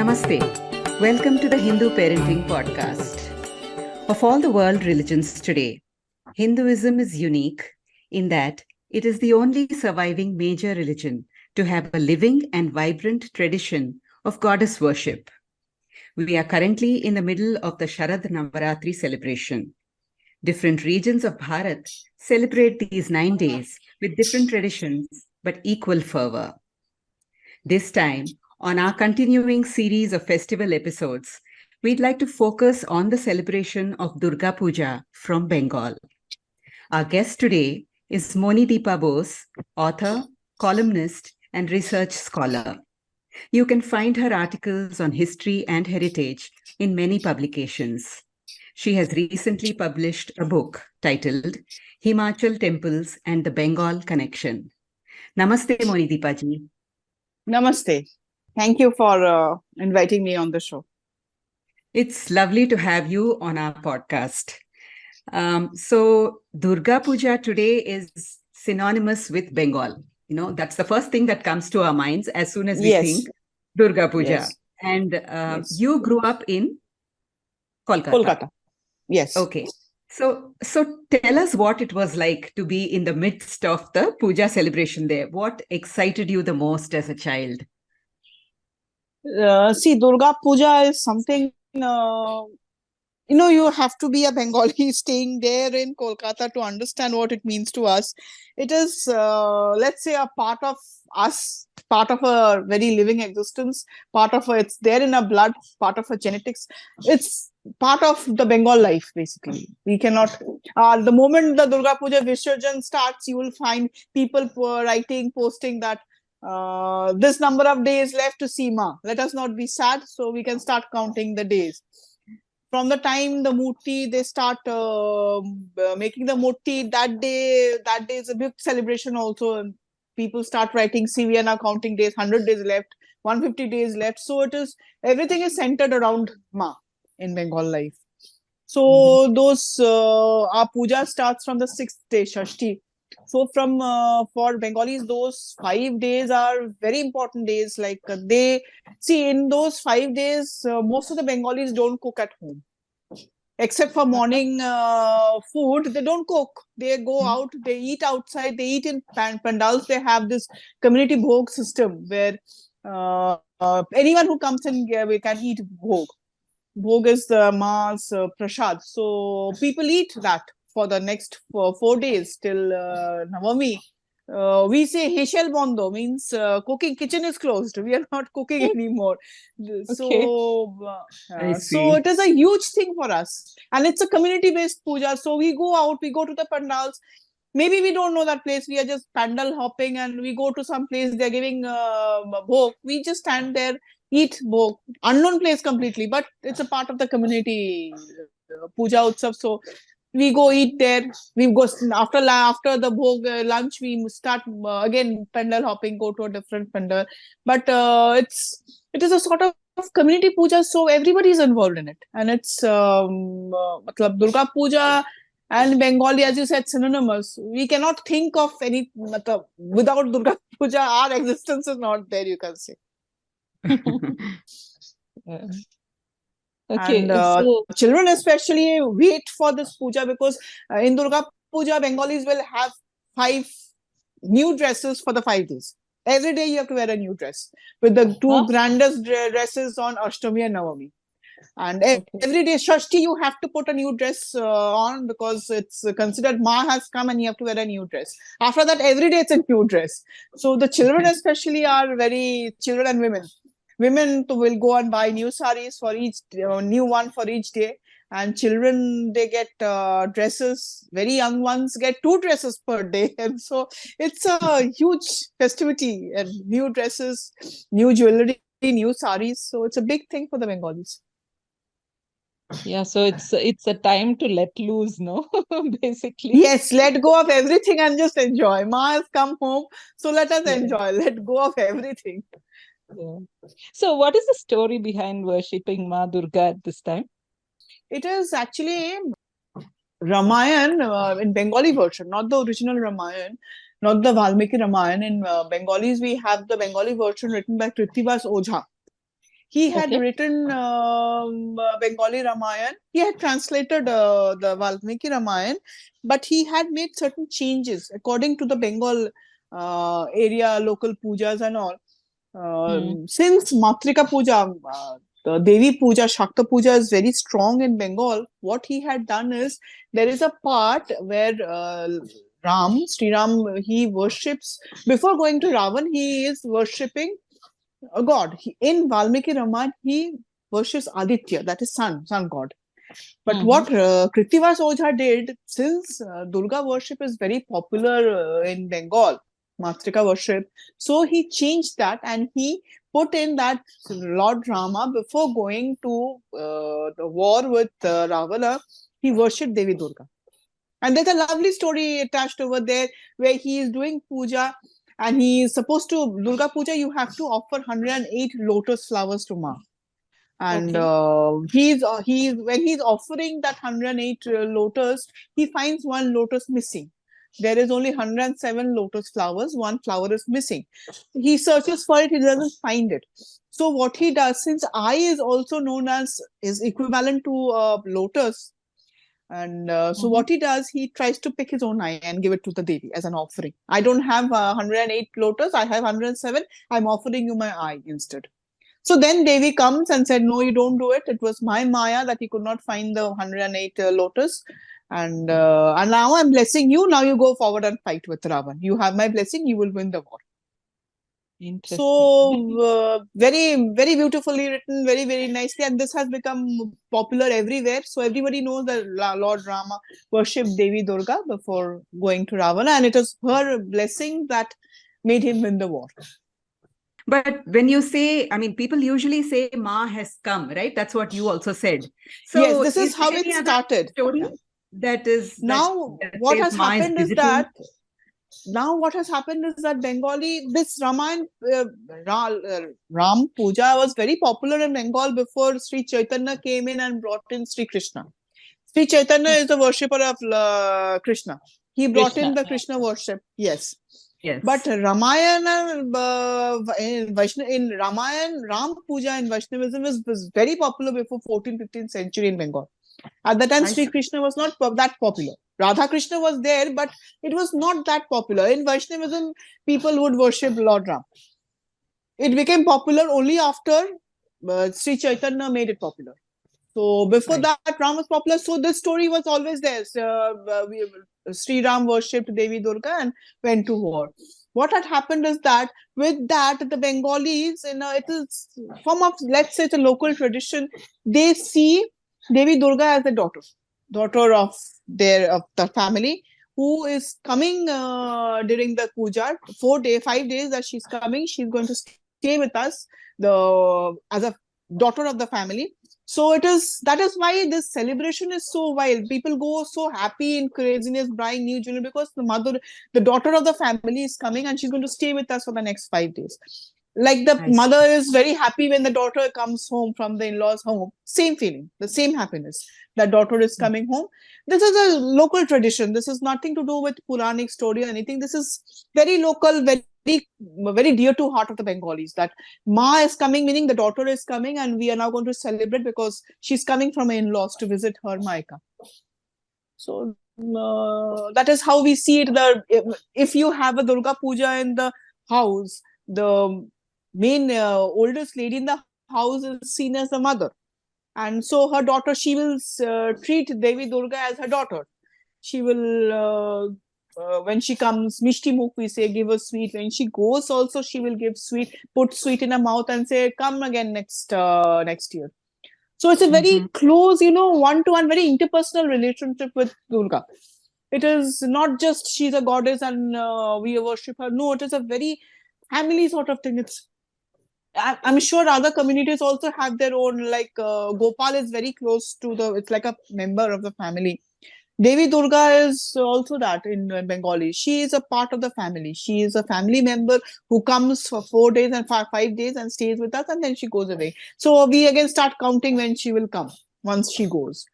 Namaste. Welcome to the Hindu Parenting Podcast. Of all the world religions today, Hinduism is unique in that it is the only surviving major religion to have a living and vibrant tradition of goddess worship. We are currently in the middle of the Sharad Navaratri celebration. Different regions of Bharat celebrate these 9 days with different traditions but equal fervor. This time, on our continuing series of festival episodes, we'd like to focus on the celebration of Durga Puja from Bengal. Our guest today is Monidipa Bose, author, columnist, and research scholar. You can find her articles on history and heritage in many publications. She has recently published a book titled Himachal Temples and the Bengal Connection. Namaste, Monidipa ji. Namaste. Thank you for inviting me on the show. It's lovely to have you on our podcast. So Durga Puja today is synonymous with Bengal. That's the first thing that comes to our minds as soon as we think Durga Puja. Yes. And you grew up in Kolkata. Yes. Okay. So tell us what it was like to be in the midst of the puja celebration there. What excited you the most as a child? See, Durga Puja is something, you have to be a Bengali staying there in Kolkata to understand what it means to us. It is, let's say, a part of us, part of a very living existence, it's there in our blood, part of our genetics. It's part of the Bengal life, basically. We cannot, the moment the Durga Puja Visarjan starts, you will find people writing, posting that this number of days left to see Ma. Let us not be sad, so we can start counting the days. From the time the Murti, they start making the Murti, that day is a big celebration also. And people start writing, see, we are now counting days, 100 days left, 150 days left. So everything is centered around Ma in Bengal life. So those, our puja starts from the 6th day, Soshthi. So for Bengalis, those 5 days are very important days. Like in those 5 days, most of the Bengalis don't cook at home. Except for morning food, they don't cook. They go out, they eat outside, they eat in pandals. They have this community bhog system where anyone who comes in we can eat bhog. Bhog is the Ma's prasad. So people eat that for the next 4 days till Navami. We say Heshel Bondo, means cooking kitchen is closed. We are not cooking anymore. So it is a huge thing for us. And it's a community-based puja. So we go out, we go to the pandals. Maybe we don't know that place. We are just pandal hopping and we go to some place. They're giving bhog. We just stand there, eat bhog. Unknown place completely, but it's a part of the community puja utsav. So we go eat there. We go after the bhog lunch. We start again pandal hopping. Go to a different pandal. But it is a sort of community puja. So everybody is involved in it, and it's Durga Puja and Bengali, as you said, synonymous. We cannot think of any without Durga Puja. Our existence is not there. You can say. Okay, and so children especially wait for this puja because in Durga Puja, Bengalis will have 5 new dresses for the 5 days. Every day you have to wear a new dress with the 2 grandest dresses on Ashtami and Navami. And every day, Soshthi, you have to put a new dress on because it's considered Ma has come and you have to wear a new dress. After that, every day it's a new dress. So the children especially are children and women. Women will go and buy new saris for each, new one for each day. And children, they get dresses. Very young ones get 2 dresses per day. And so it's a huge festivity and new dresses, new jewelry, new saris. So it's a big thing for the Bengalis. Yeah, so it's a time to let loose, no? Basically. Yes, let go of everything and just enjoy. Ma has come home, so let us enjoy. Let go of everything. Yeah. So what is the story behind worshipping Ma Durga at this time? It is actually Ramayana in Bengali version, not the original Ramayana, not the Valmiki Ramayana. In Bengalis, we have the Bengali version written by Krittivas Ojha. He had Okay. written Bengali Ramayana. He had translated the Valmiki Ramayana, but he had made certain changes according to the Bengal area, local pujas and all. Since Matrika Puja, the Devi Puja, Shakto Puja is very strong in Bengal, what he had done is there is a part where Sri Ram, he worships, before going to Ravan, he is worshipping a god. In Valmiki Ramayana, he worships Aditya, that is sun god. But what Krittivas Ojha did, since Durga worship is very popular in Bengal, Matrika worship, so he changed that and he put in that Lord Rama, before going to the war with Ravana, he worshipped Devi Durga. And there's a lovely story attached over there where he is doing puja and he is supposed to, Durga Puja, you have to offer 108 lotus flowers to Ma. And when he's offering that 108 lotus, he finds one lotus missing. There is only 107 lotus flowers, one flower is missing. He searches for it, he doesn't find it. So what he does, since eye is also known as, is equivalent to lotus, and so what he does, he tries to pick his own eye and give it to the Devi as an offering. I don't have 108 lotus, I have 107, I'm offering you my eye instead. So then Devi comes and said, no, you don't do it. It was my Maya that he could not find the 108 lotus. And now I'm blessing you. Now you go forward and fight with Ravan. You have my blessing. You will win the war. Interesting. So very, very beautifully written, very, very nicely. And this has become popular everywhere. So everybody knows that Lord Rama worshipped Devi Durga before going to Ravana. And it was her blessing that made him win the war. But when you say, I mean, people usually say Ma has come, right? That's what you also said. So yes, this is how it started. Story that is now that what has Ma happened is that Bengali, this Ramayana, Ram Puja was very popular in Bengal before Sri Chaitanya came in and brought in Sri Krishna. Sri Chaitanya is the worshipper of Krishna. He brought in the Krishna worship. Yes. Yes. But Ramayana, in Ramayana, Ram Puja in Vaishnavism was very popular before 14th, 15th century in Bengal. At that time, Sri Krishna was not that popular. Radha Krishna was there, but it was not that popular. In Vaishnavism, people would worship Lord Ram. It became popular only after Sri Chaitanya made it popular. So before that, Ram was popular. So this story was always there. Sri Ram worshipped Devi Durga and went to war. What had happened is that with that, the Bengalis, it is form of, let's say, it's a local tradition. They see Devi Durga as a daughter of the family, who is coming during the puja. 5 days that she's coming, she's going to stay with us as a daughter of the family. So that is why this celebration is so wild. People go so happy in craziness, buying new jewelry, because the daughter of the family is coming and she's going to stay with us for the next 5 days. Like the mother is very happy when the daughter comes home from the in-laws' home. Same feeling, the same happiness. That daughter is coming home. This is a local tradition. This is nothing to do with Puranic story or anything. This is very local, very, very dear to heart of the Bengalis. That Ma is coming, meaning the daughter is coming, and we are now going to celebrate because she's coming from her in-laws to visit her Maika. So that is how we see it. If you have a Durga Puja in the house, the main oldest lady in the house is seen as the mother, and so her daughter, she will treat Devi Durga as her daughter. She will when she comes, Mishti Mukh, we say, give her sweet. When she goes also, she will give sweet, put sweet in her mouth and say, come again next year. So it's a very close, one-to-one, very interpersonal relationship with Durga. It is not just she's a goddess and we worship her. No, it is a very family sort of thing. I'm sure other communities also have their own, like Gopal is very close to it's like a member of the family. Devi Durga is also that in Bengali. She is a part of the family. She is a family member who comes for 4 days and 5 days and stays with us, and then she goes away. So we again start counting when she will come, once she goes.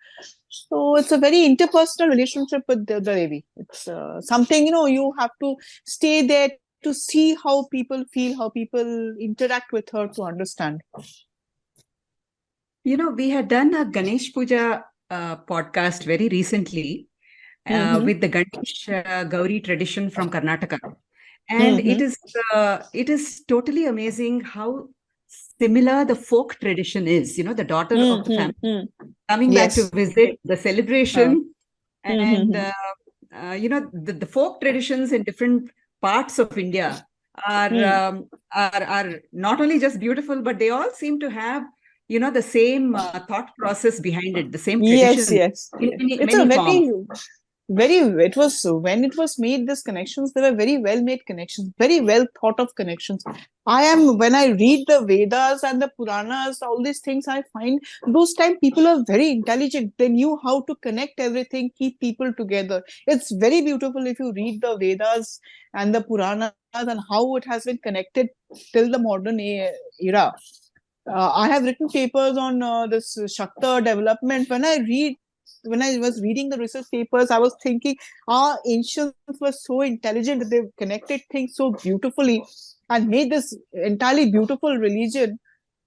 So it's a very interpersonal relationship with the Devi. It's something, you have to stay there to see how people feel, how people interact with her to understand. We had done a Ganesh Puja podcast very recently Mm-hmm. with the Ganesh Gauri tradition from Karnataka. And Mm-hmm. it is totally amazing how similar the folk tradition is. The daughter of the family Mm-hmm. coming back to Yes. visit the Uh, celebration, and mm-hmm. the folk traditions in different parts of India are Mm. um, are not only just beautiful, but they all seem to have the same thought process behind it, the same Yes, tradition yes. in many, It's a many forms. it was when it was made, these connections, they were very well made connections, very well thought of connections. When I read the Vedas and the Puranas, all these things, I find those time people are very intelligent. They knew how to connect everything, keep people together. It's very beautiful if you read the Vedas and the Puranas and how it has been connected till the modern era. I have written papers on this Shakto development. When I was reading the research papers, I was thinking our ancients were so intelligent. They connected things so beautifully and made this entirely beautiful religion.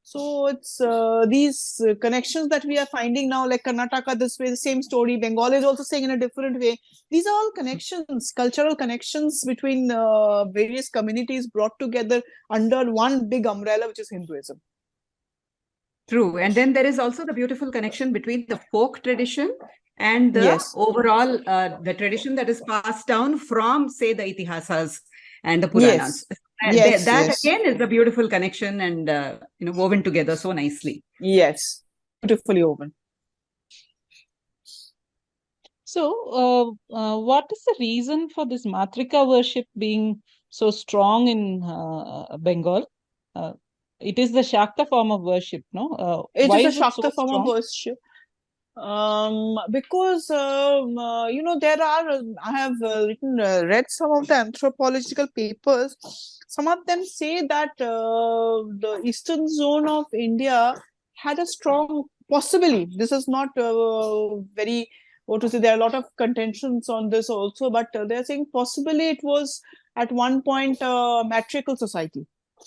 So it's these connections that we are finding now, like Karnataka this way, the same story. Bengal is also saying in a different way. These are all connections, cultural connections between various communities brought together under one big umbrella, which is Hinduism. True. And then there is also the beautiful connection between the folk tradition and the Yes. overall the tradition that is passed down from, say, the Itihasas and the Puranas. Yes. Yes. That Yes. again is a beautiful connection, and woven together so nicely. Yes. Beautifully woven. So, what is the reason for this Matrika worship being so strong in Bengal? It is the Shakta form of worship, no? It Why is a is it so Shakta form of strong? worship. Because there are I have read some of the anthropological papers. Some of them say that the eastern zone of India had a strong, possibly this is not very, what to say, there are a lot of contentions on this also, but they're saying possibly it was at one point matriarchal society,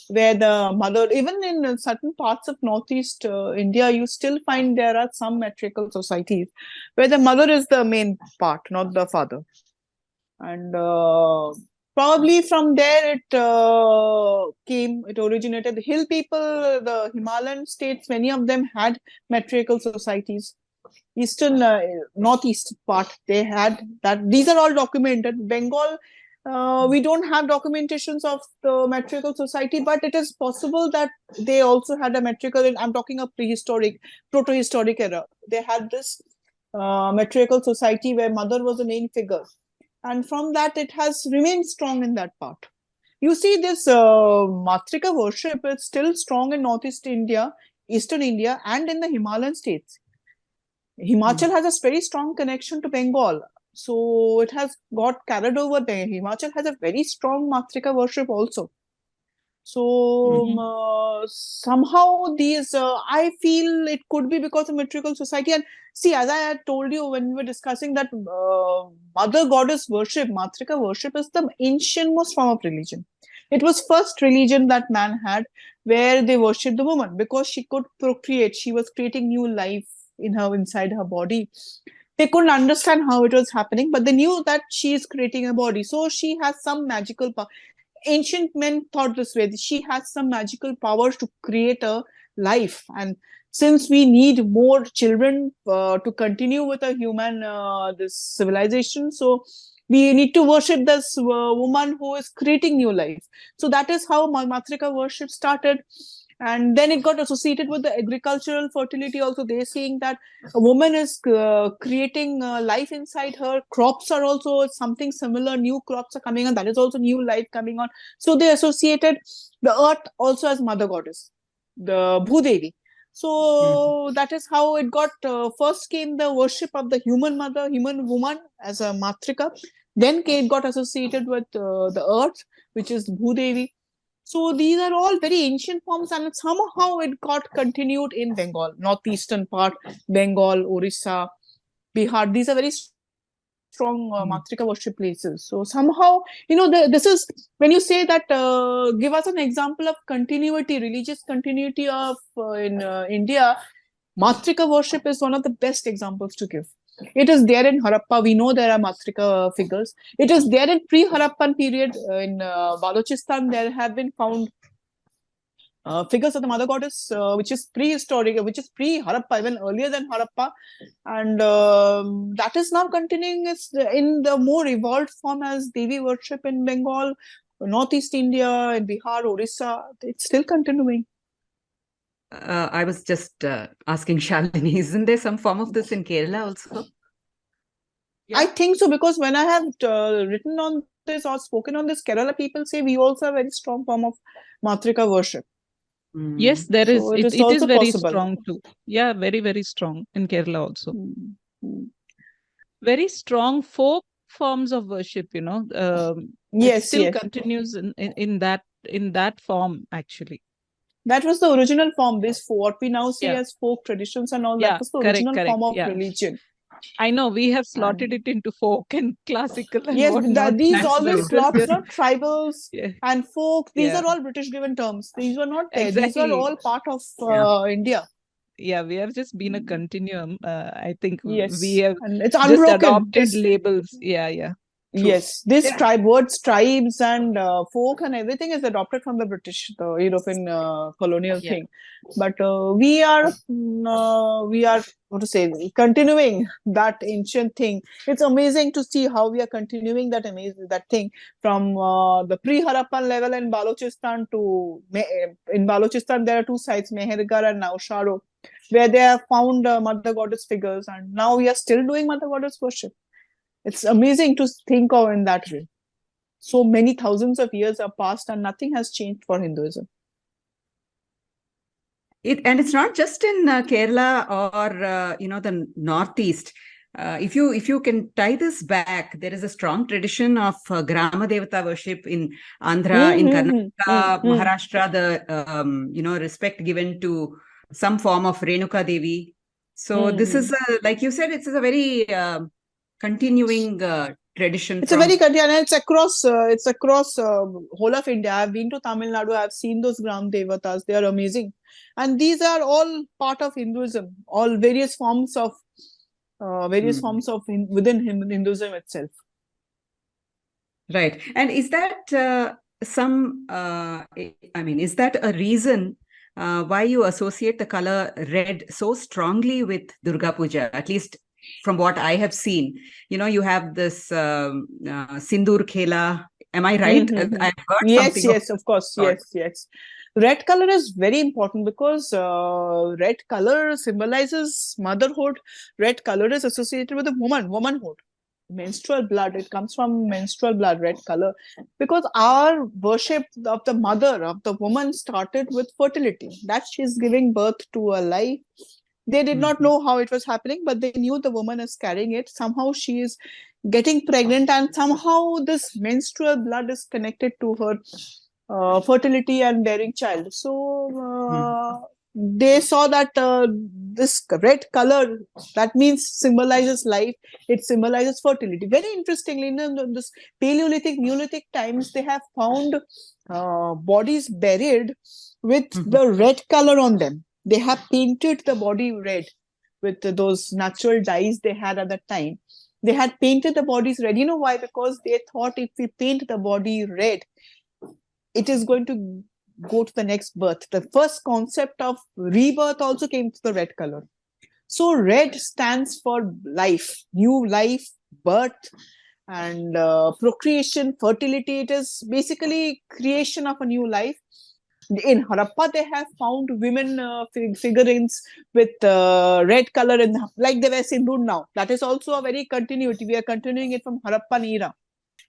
where the mother, even in certain parts of northeast India, you still find there are some matriarchal societies where the mother is the main part, not the father. And probably from there it originated. The hill people, the Himalayan states, many of them had matriarchal societies. Eastern northeast part, they had that. These are all documented. Bengal, we don't have documentations of the matriarchal society, but it is possible that they also had a matriarchal. I'm talking of prehistoric, proto-historic era. They had this matriarchal society where mother was the main figure, and from that it has remained strong in that part. You see, this Matrika worship is still strong in northeast India, eastern India, and in the Himalayan states. Himachal has a very strong connection to Bengal. So it has got carried over there. Himachal has a very strong Matrika worship also. So somehow I feel it could be because of matriarchal society. And see, as I had told you when we were discussing that mother goddess worship, Matrika worship is the ancient most form of religion. It was first religion that man had where they worshipped the woman because she could procreate. She was creating new life inside her body. They couldn't understand how it was happening, but they knew that she is creating a body. So she has some magical power. Ancient men thought this way. She has some magical powers to create a life, and since we need more children to continue with a human this civilization, so we need to worship this woman who is creating new life. So that is how Matrika worship started, and then it got associated with the agricultural fertility also. They're saying that a woman is creating life inside her. Crops are also something similar. New crops are coming on. That is also new life coming on. So they associated the earth also as mother goddess, the Bhudevi. So that is how it got. First came the worship of the human mother, human woman as a Matrika. Then it got associated with the earth, which is Bhudevi. So these are all very ancient forms, and somehow it got continued in Bengal, northeastern part, Bengal, Orissa, Bihar. These are very strong Matrika worship places. So somehow, this is when you say that, give us an example of continuity, religious continuity of in India. Matrika worship is one of the best examples to give. It is there in Harappa. We know there are Matrika figures. It is there in pre-Harappan period. In Balochistan, there have been found figures of the mother goddess, which is prehistoric, which is pre-Harappa, even earlier than Harappa. And that is now continuing in the more evolved form as Devi worship in Bengal, Northeast India, in Bihar, Orissa. It's still continuing. I was just asking Shalini, isn't there some form of this in Kerala also? I think so, because when I have written on this or spoken on this, Kerala people say we also have a very strong form of Matrika worship. Yes, there is. So It is also very possible. strong too. Yeah, very, very strong in Kerala also. Mm. Very strong folk forms of worship, you know. It Yes, still yes. continues in that form, actually. That was the original form. This what we now see Yeah. as folk traditions and all, Yeah, that was the correct, original correct. form of Yeah. religion. I know we have slotted it into folk and classical and Yes, whatnot. these That's always true. slots, not tribals Yeah. and folk. These Yeah. are all British given terms. These were not there. These Exactly. are all part of Yeah. India. Yeah, we have just been a continuum. I think we Yes, have and it's just unbroken. adopted labels. Yeah, yeah. True. Yes, this Yeah. words, tribes, and folk, and everything is adopted from the British, the European colonial Yeah. thing. But we are what to say, continuing that ancient thing. It's amazing to see how we are continuing that thing from the pre-Harappan level in Balochistan to in Balochistan. There are two sites, Mehergarh and Nausharo, where they have found mother goddess figures, and now we are still doing mother goddess worship. It's amazing to think of in that way. So many thousands of years have passed and nothing has changed for Hinduism. And it's not just in Kerala or the Northeast. If you can tie this back, there is a strong tradition of Grama Devata worship in Andhra, in Karnataka, Maharashtra. The respect given to some form of Renuka Devi. So this is like you said, it's a very continuing tradition. It's a very and it's across whole of India. I've been to Tamil Nadu. I've seen those Gram Devatas. They are amazing, and these are all part of Hinduism. All various forms of within Hinduism itself. Right. And is that is that a reason why you associate the color red so strongly with Durga Puja? At least from what I have seen, you have this Sindur Khela. Am I right? I've heard something. Yes, of course. Yes. Red color is very important because red color symbolizes motherhood. Red color is associated with the womanhood. Menstrual blood, it comes from menstrual blood, red color, because our worship of the mother, of the woman, started with fertility, that she's giving birth to a life. They did not know how it was happening, but they knew the woman is carrying it. Somehow she is getting pregnant, and somehow this menstrual blood is connected to her fertility and bearing child. So they saw that this red color, that means symbolizes life. It symbolizes fertility. Very interestingly, in this Paleolithic, Neolithic times, they have found bodies buried with the red color on them. They have painted the body red with those natural dyes they had at that time. They had painted the bodies red. You know why? Because they thought if we paint the body red, it is going to go to the next birth. The first concept of rebirth also came to the red color. So red stands for life, new life, birth, and procreation, fertility. It is basically creation of a new life. In Harappa, they have found women figurines with red color, like they were sindoor now. That is also a very continuity. We are continuing it from Harappan era.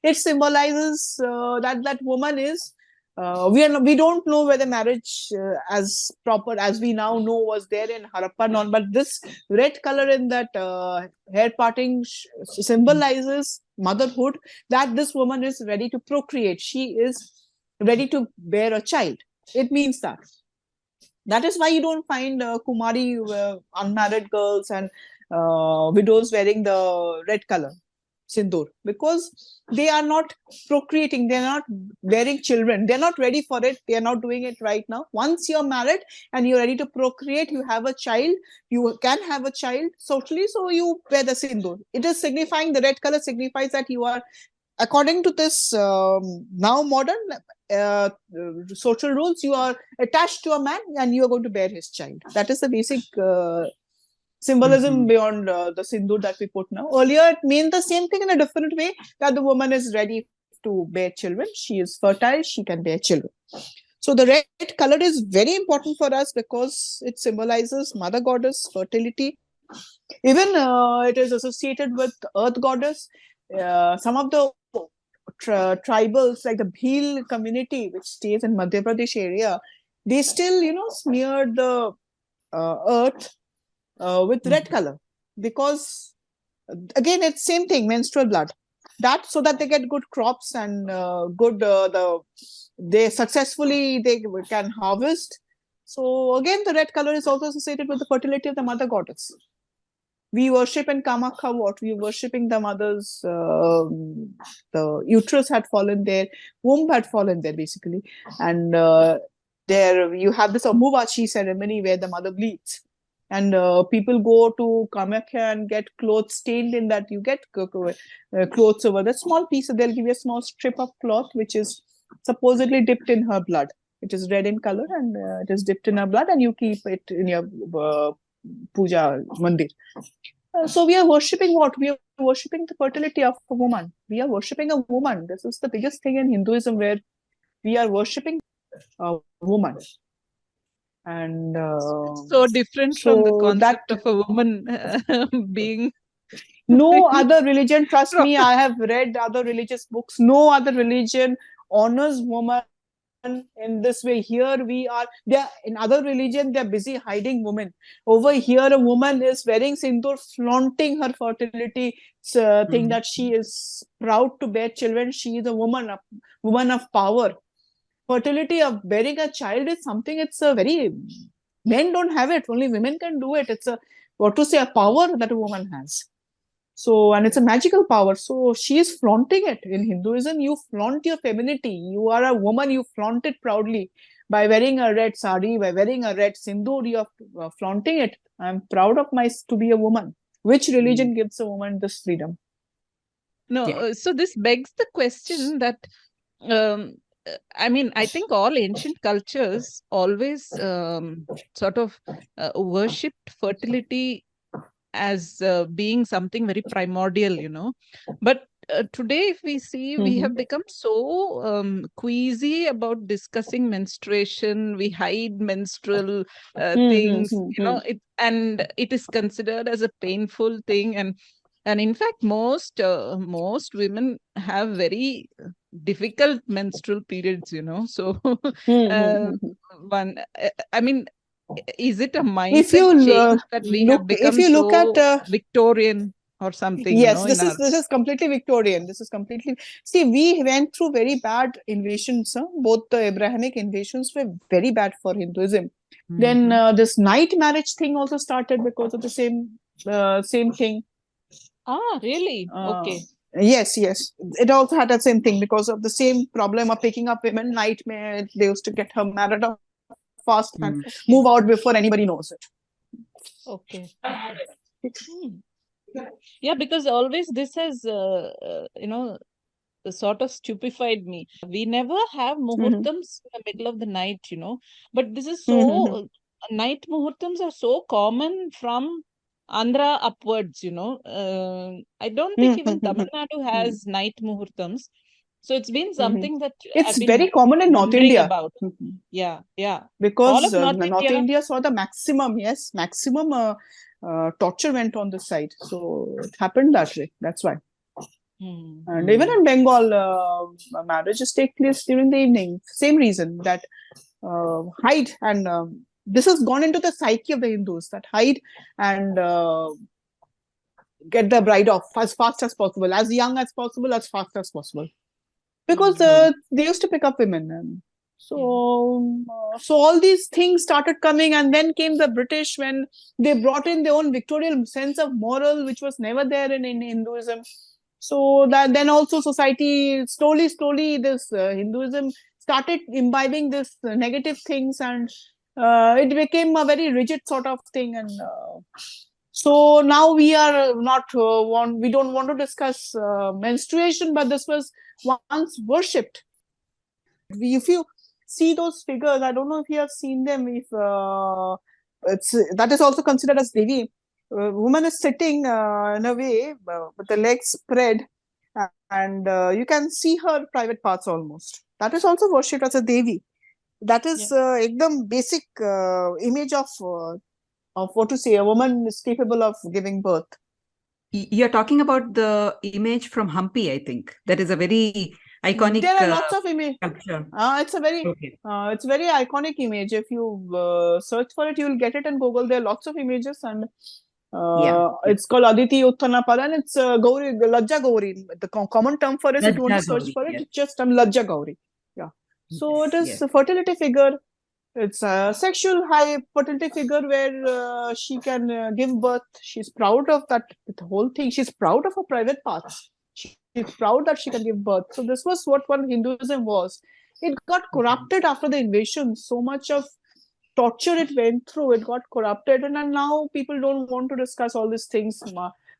It symbolizes that woman is. We don't know whether marriage as proper as we now know was there in Harappa, non. But this red color in that hair parting symbolizes motherhood. That this woman is ready to procreate. She is ready to bear a child. It means that. That is why you don't find Kumari unmarried girls and widows wearing the red color. sindoor, because they are not procreating, they are not bearing children, they are not ready for it, they are not doing it right now. Once you're married and you're ready to procreate, you have a child, you can have a child socially, so you wear the sindoor. It is signifying, the red color signifies that you are, according to this now modern social rules, you are attached to a man and you are going to bear his child. That is the basic symbolism beyond the sindoor that we put now. Earlier, it meant the same thing in a different way, that the woman is ready to bear children. She is fertile, she can bear children. So the red color is very important for us because it symbolizes mother goddess, fertility. Even it is associated with earth goddess. Some of the tribals, like the Bhil community, which stays in Madhya Pradesh area, they still, smear the earth with red color, because again, it's same thing, menstrual blood. That, so that they get good crops and they can harvest. So again, the red color is also associated with the fertility of the mother goddess. We worship in Kamakha what? We worshipping the mother's, the uterus had fallen there, womb had fallen there basically. And there you have this Ambuvachi ceremony where the mother bleeds. And people go to Kamakya and get clothes stained in that. You get clothes over the small piece. They'll give you a small strip of cloth which is supposedly dipped in her blood. It is red in color and it is dipped in her blood, and you keep it in your puja mandir. So we are worshipping what? We are worshipping the fertility of a woman. We are worshipping a woman. This is the biggest thing in Hinduism, where we are worshipping a woman. And so different from the concept of a woman being. No other religion, trust me, I have read other religious books. No other religion honors woman in this way. Here we are, in other religion, they're busy hiding women. Over here, a woman is wearing sindoor, flaunting her fertility, thing that she is proud to bear children. She is a woman of power. Fertility of bearing a child is something, it's a very, men don't have it, only women can do it. It's a power that a woman has. So, and it's a magical power. So she is flaunting it. In Hinduism, you flaunt your femininity. You are a woman, you flaunt it proudly by wearing a red sari, by wearing a red sindoor. You are flaunting it. I'm proud of to be a woman. Which religion gives a woman this freedom? No, so this begs the question that, I think all ancient cultures always sort of worshipped fertility as being something very primordial, but today, if we see, we have become so queasy about discussing menstruation. We hide menstrual things, and it is considered as a painful thing. And in fact, most women have very difficult menstrual periods, So is it a mindset change that we have become so Victorian or something? Yes, this is completely Victorian. This is completely. See, we went through very bad invasions. Both the Abrahamic invasions were very bad for Hinduism. Then this night marriage thing also started because of the same thing. Ah, really? Okay. Yes. It also had that same thing because of the same problem of picking up women. Nightmare. They used to get her married off fast and move out before anybody knows it. Okay. Yeah, because always this has, sort of stupefied me. We never have muhurtams in the middle of the night, but this is so, night muhurtams are so common from Andhra upwards, I don't think even Tamil Nadu has night muhurtams. So it's been something that it's very common in North India. About. Yeah. Because North India saw the maximum torture went on this side. So it happened that way. That's why. And even in Bengal, marriages take place during the evening. Same reason, that hide, and this has gone into the psyche of the Hindus, that hide and get the bride off as fast as possible, as young as possible, as fast as possible. Because they used to pick up women. So all these things started coming, and then came the British, when they brought in their own Victorian sense of moral, which was never there in Hinduism. So that then also society slowly this Hinduism started imbibing this negative things, and it became a very rigid sort of thing. And so now we are not we don't want to discuss menstruation, but this was once worshipped. If you see those figures, I don't know if you have seen them. If it's that is also considered as Devi. Woman is sitting in a way with the legs spread, and you can see her private parts almost. That is also worshipped as a Devi. That is ekdam basic image of what to say, a woman is capable of giving birth. You're talking about the image from Hampi, I think. That is a very iconic. There are lots of images. It's a very, Okay. it's very iconic image. If you search for it, you will get it in Google. There are lots of images, and it's called Aditi Uttanapala, and it's Gauri, Lajja Gauri. The common term for it, if you want to search for it, it's just Lajja Gauri. Yeah. So it is a fertility figure. It's a sexual high fertility figure where she can give birth. She's proud of that the whole thing. She's proud of her private parts. She's proud that she can give birth. So this was what one Hinduism was. It got corrupted after the invasion. So much of torture it went through. It got corrupted, and now people don't want to discuss all these things.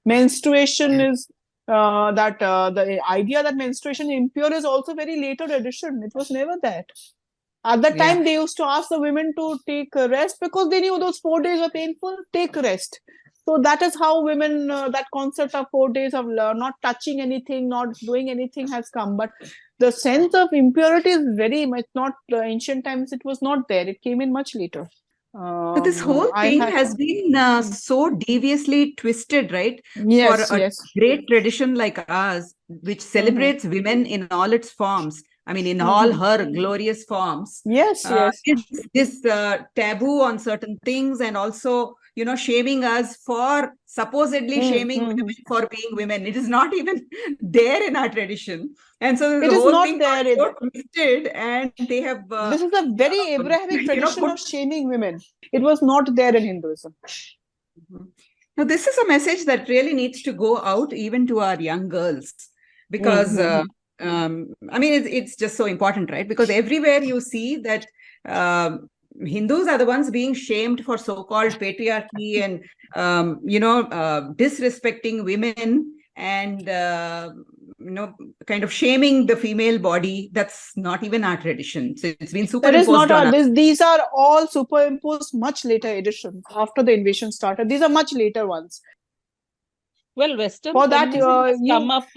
Menstruation is the idea that menstruation is impure is also very later addition. It was never that. At that time, they used to ask the women to take a rest because they knew those 4 days were painful. Take rest. So that is how women, that concept of 4 days of not touching anything, not doing anything has come. But the sense of impurity is very much not ancient times. It was not there. It came in much later. So this whole thing has been so deviously twisted, right? Yes, for a great tradition like ours, which celebrates women in all its forms. I mean, in all her glorious forms. Yes, yes. This taboo on certain things, and also, shaming us for supposedly shaming women for being women. It is not even there in our tradition. And so the whole thing got so twisted, and they have... this is a very Abrahamic tradition of shaming women. It was not there in Hinduism. Now, this is a message that really needs to go out even to our young girls, because... I mean, it's just so important, right? Because everywhere you see that Hindus are the ones being shamed for so-called patriarchy and, disrespecting women and, kind of shaming the female body. That's not even our tradition. So it's been superimposed on us. These are all superimposed much later editions after the invasion started. These are much later ones. Well, Western has come up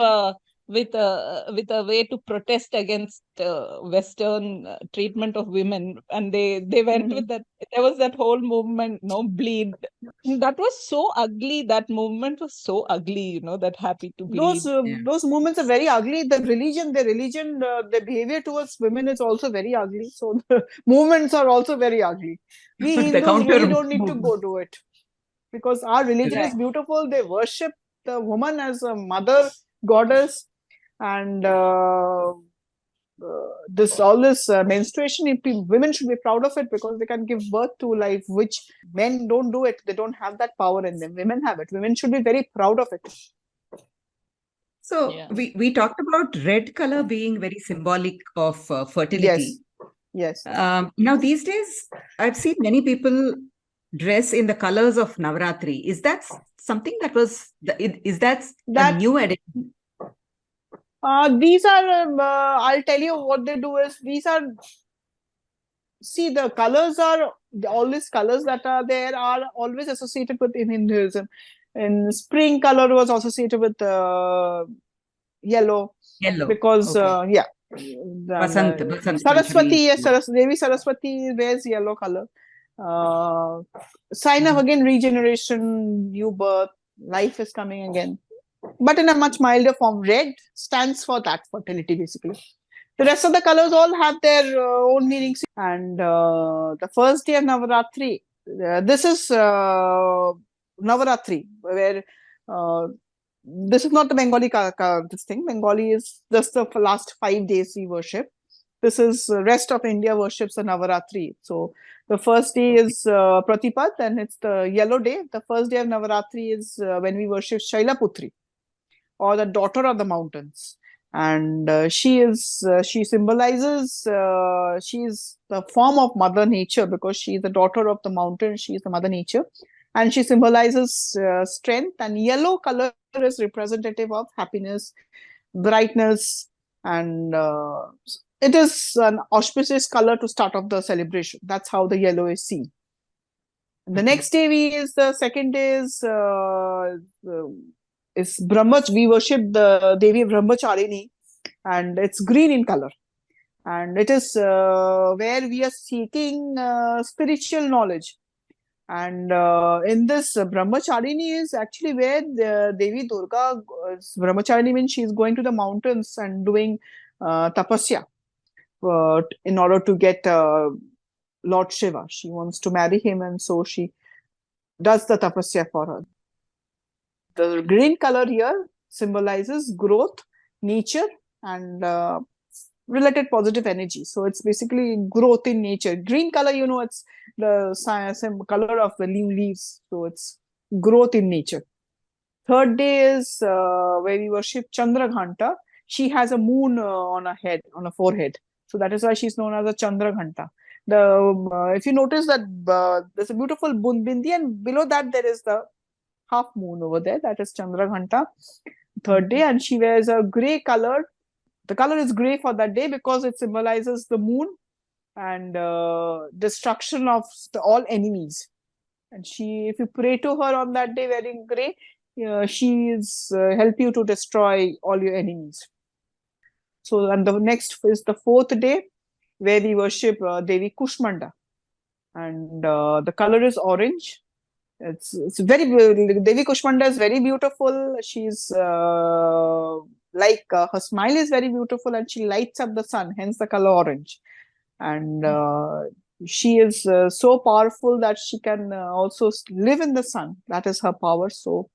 with a way to protest against Western treatment of women, and they went with that. There was that whole movement, bleed. That was so ugly. That movement was so ugly. That happy to bleed. Those movements are very ugly. The religion, the behavior towards women is also very ugly. So the movements are also very ugly. We Hindus really don't need to go do it, because our religion is beautiful. They worship the woman as a mother goddess. And this menstruation, women should be proud of it, because they can give birth to life, which men don't do it. They don't have that power in them. Women have it. Women should be very proud of it. So we talked about red color being very symbolic of fertility. Yes. Now these days, I've seen many people dress in the colors of Navratri. Is that something that was? Is that a new addition? These are, I'll tell you what they do is, the colors are, all these colors that are there are always associated with in Hinduism. In spring, color was associated with yellow. Because, Saraswati, Devi Saraswati wears yellow color. Sign of, again, regeneration, new birth, life is coming again. But in a much milder form. Red stands for that fertility, basically. The rest of the colors all have their own meanings. And the first day of Navaratri, this is Navaratri, where this is not the Bengali this thing. Bengali is just the last 5 days we worship. This is rest of India worships the Navaratri. So the first day is Pratipad, and it's the yellow day. The first day of Navaratri is when we worship Shailaputri. or the daughter of the mountains. And she symbolizes, she is the form of Mother Nature, because she is the daughter of the mountain, she is the Mother Nature. And she symbolizes strength, and yellow color is representative of happiness, brightness, and it is an auspicious color to start off the celebration. That's how the yellow is seen. The next Devi is the second day is Brahmach. We worship the Devi Brahmacharini, and it's green in color. And it is where we are seeking spiritual knowledge. And in this, Brahmacharini is actually where the Devi Durga, Brahmacharini means she is going to the mountains and doing tapasya in order to get Lord Shiva. She wants to marry him, and so she does the tapasya for her. The green color here symbolizes growth, nature, and related positive energy. So it's basically growth in nature. Green color, it's the same color of the leaves. So it's growth in nature. Third day is where we worship Chandraghanta. She has a moon on her head, on her forehead. So that is why she's known as a Chandraghanta. If you notice that there's a beautiful bindi, and below that there is the half moon over there. That is Chandraghanta. Third day, and she wears a gray color. The color is gray for that day because it symbolizes the moon and destruction of all enemies. And if you pray to her on that day wearing gray, she is help you to destroy all your enemies. So, and the next is the fourth day, where we worship Devi Kushmanda, and the color is orange. It's very Devi Kushmanda is very beautiful. She's her smile is very beautiful, and she lights up the sun, hence the color orange. And she is so powerful that she can also live in the sun. That is her power. So,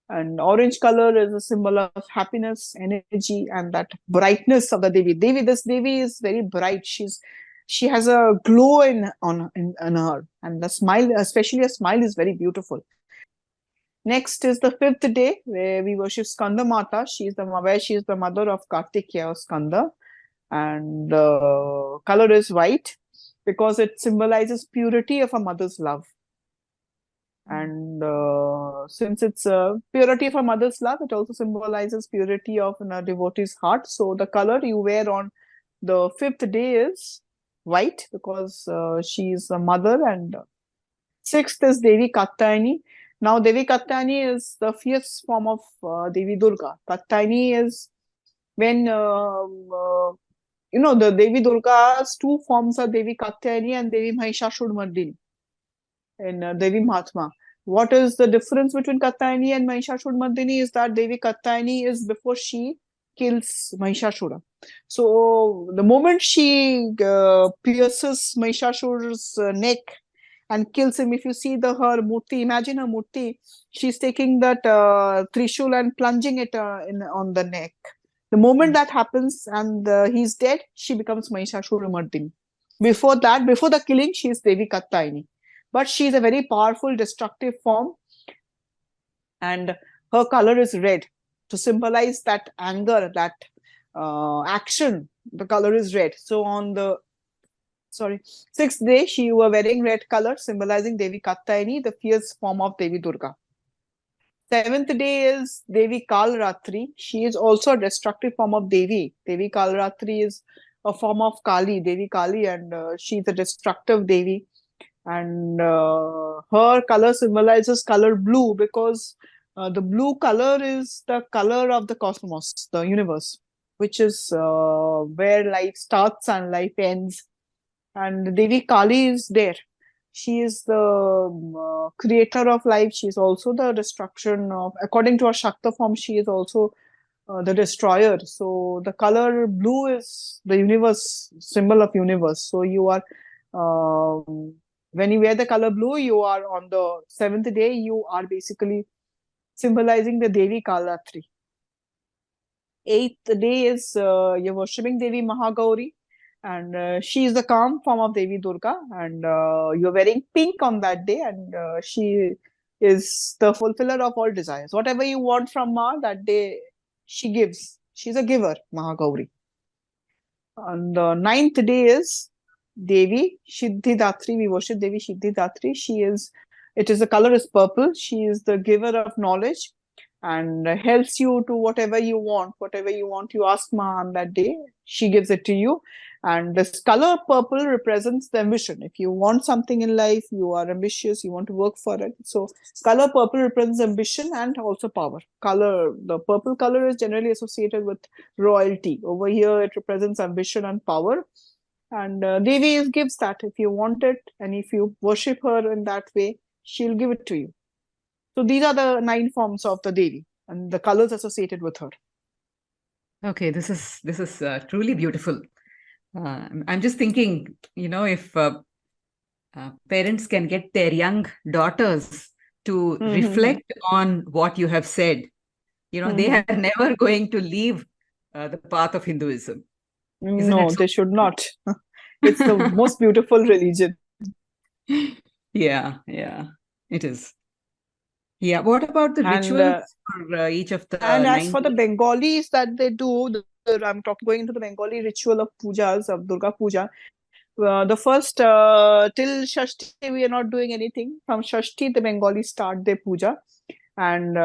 and orange color is a symbol of happiness, energy, and that brightness of the Devi. This Devi is very bright. She has a glow in her, and the smile, especially a smile, is very beautiful. Next is the fifth day, where we worship Skanda Mata. She is the mother of Kartikeya or Skanda, and the color is white because it symbolizes purity of a mother's love. And since it's purity of a mother's love, it also symbolizes purity of a devotee's heart. So the color you wear on the fifth day is white, because she is a mother. And sixth is Devi Katyayani. Now Devi Katyayani is the fierce form of Devi Durga. Katyayani is when the Devi Durga's two forms are Devi Katyayani and Devi Mahishashurmardini in Devi Mahatma. What is the difference between Katyayani and Mahishashurmardini is that Devi Katyayani is before she kills Mahishashura. So the moment she pierces Mahishashura's neck and kills him, if you see her murti, imagine her murti, she's taking that trishul and plunging it on the neck. The moment that happens and he's dead, she becomes Mahishashurmardini. Before that, before the killing, she is Devi Katyayani. But she is a very powerful, destructive form, and her color is red to symbolize that anger, that action. The color is red. So on the sixth day, she was wearing red color, symbolizing Devi Katyayani, the fierce form of Devi Durga. Seventh day is Devi Kalratri. She is also a destructive form of Devi. Devi Kalratri is a form of Kali, Devi Kali, and she is a destructive Devi. And her color symbolizes color blue, because the blue color is the color of the cosmos, the universe, which is where life starts and life ends. And Devi Kali is there. She is the creator of life. She is also the destruction of, according to her Shakto form, she is also the destroyer. So the color blue is the universe, symbol of universe. So you are when you wear the color blue, you are on the seventh day, you are basically symbolizing the Devi Kalatri. Eighth day is you're worshipping Devi Mahagauri, and she is the calm form of Devi Durga, and you're wearing pink on that day, and she is the fulfiller of all desires. Whatever you want from Ma, that day she gives. She's a giver, Mahagauri. And the ninth day is Devi Siddhidatri. We worship Devi Siddhidatri. The color is purple. She is the giver of knowledge and helps you to whatever you want. Whatever you want, you ask Ma on that day. She gives it to you. And this color purple represents the ambition. If you want something in life, you are ambitious, you want to work for it. So color purple represents ambition and also power. The purple color is generally associated with royalty. Over here, it represents ambition and power. And Devi gives that. If you want it and if you worship her in that way, she'll give it to you. So these are the 9 forms of the Devi and the colors associated with her. Okay, this is truly beautiful. I'm just thinking, if parents can get their young daughters to reflect on what you have said, they are never going to leave the path of Hinduism. No, they should not. It's the most beautiful religion. Yeah, it is. Yeah, what about the rituals for each of the And as 9 for the Bengalis that they do, I'm going into the Bengali ritual of pujas, of Durga Puja. The first, till Shashti, we are not doing anything. From Shashti, the Bengalis start their puja. And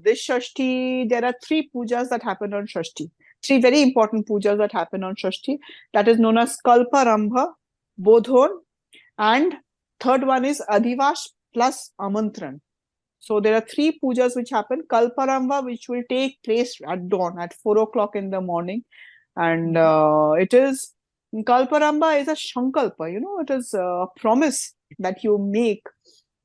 this Shashti, there are 3 pujas that happen on Shashti. 3 very important pujas that happen on Shashti. That is known as Kalparambha, Bodhon, and third one is Adhivash plus Amantran. So there are 3 pujas which happen. Kalparambha, which will take place at dawn, at 4 o'clock in the morning. And Kalparambha is a Shankalpa, it is a promise that you make,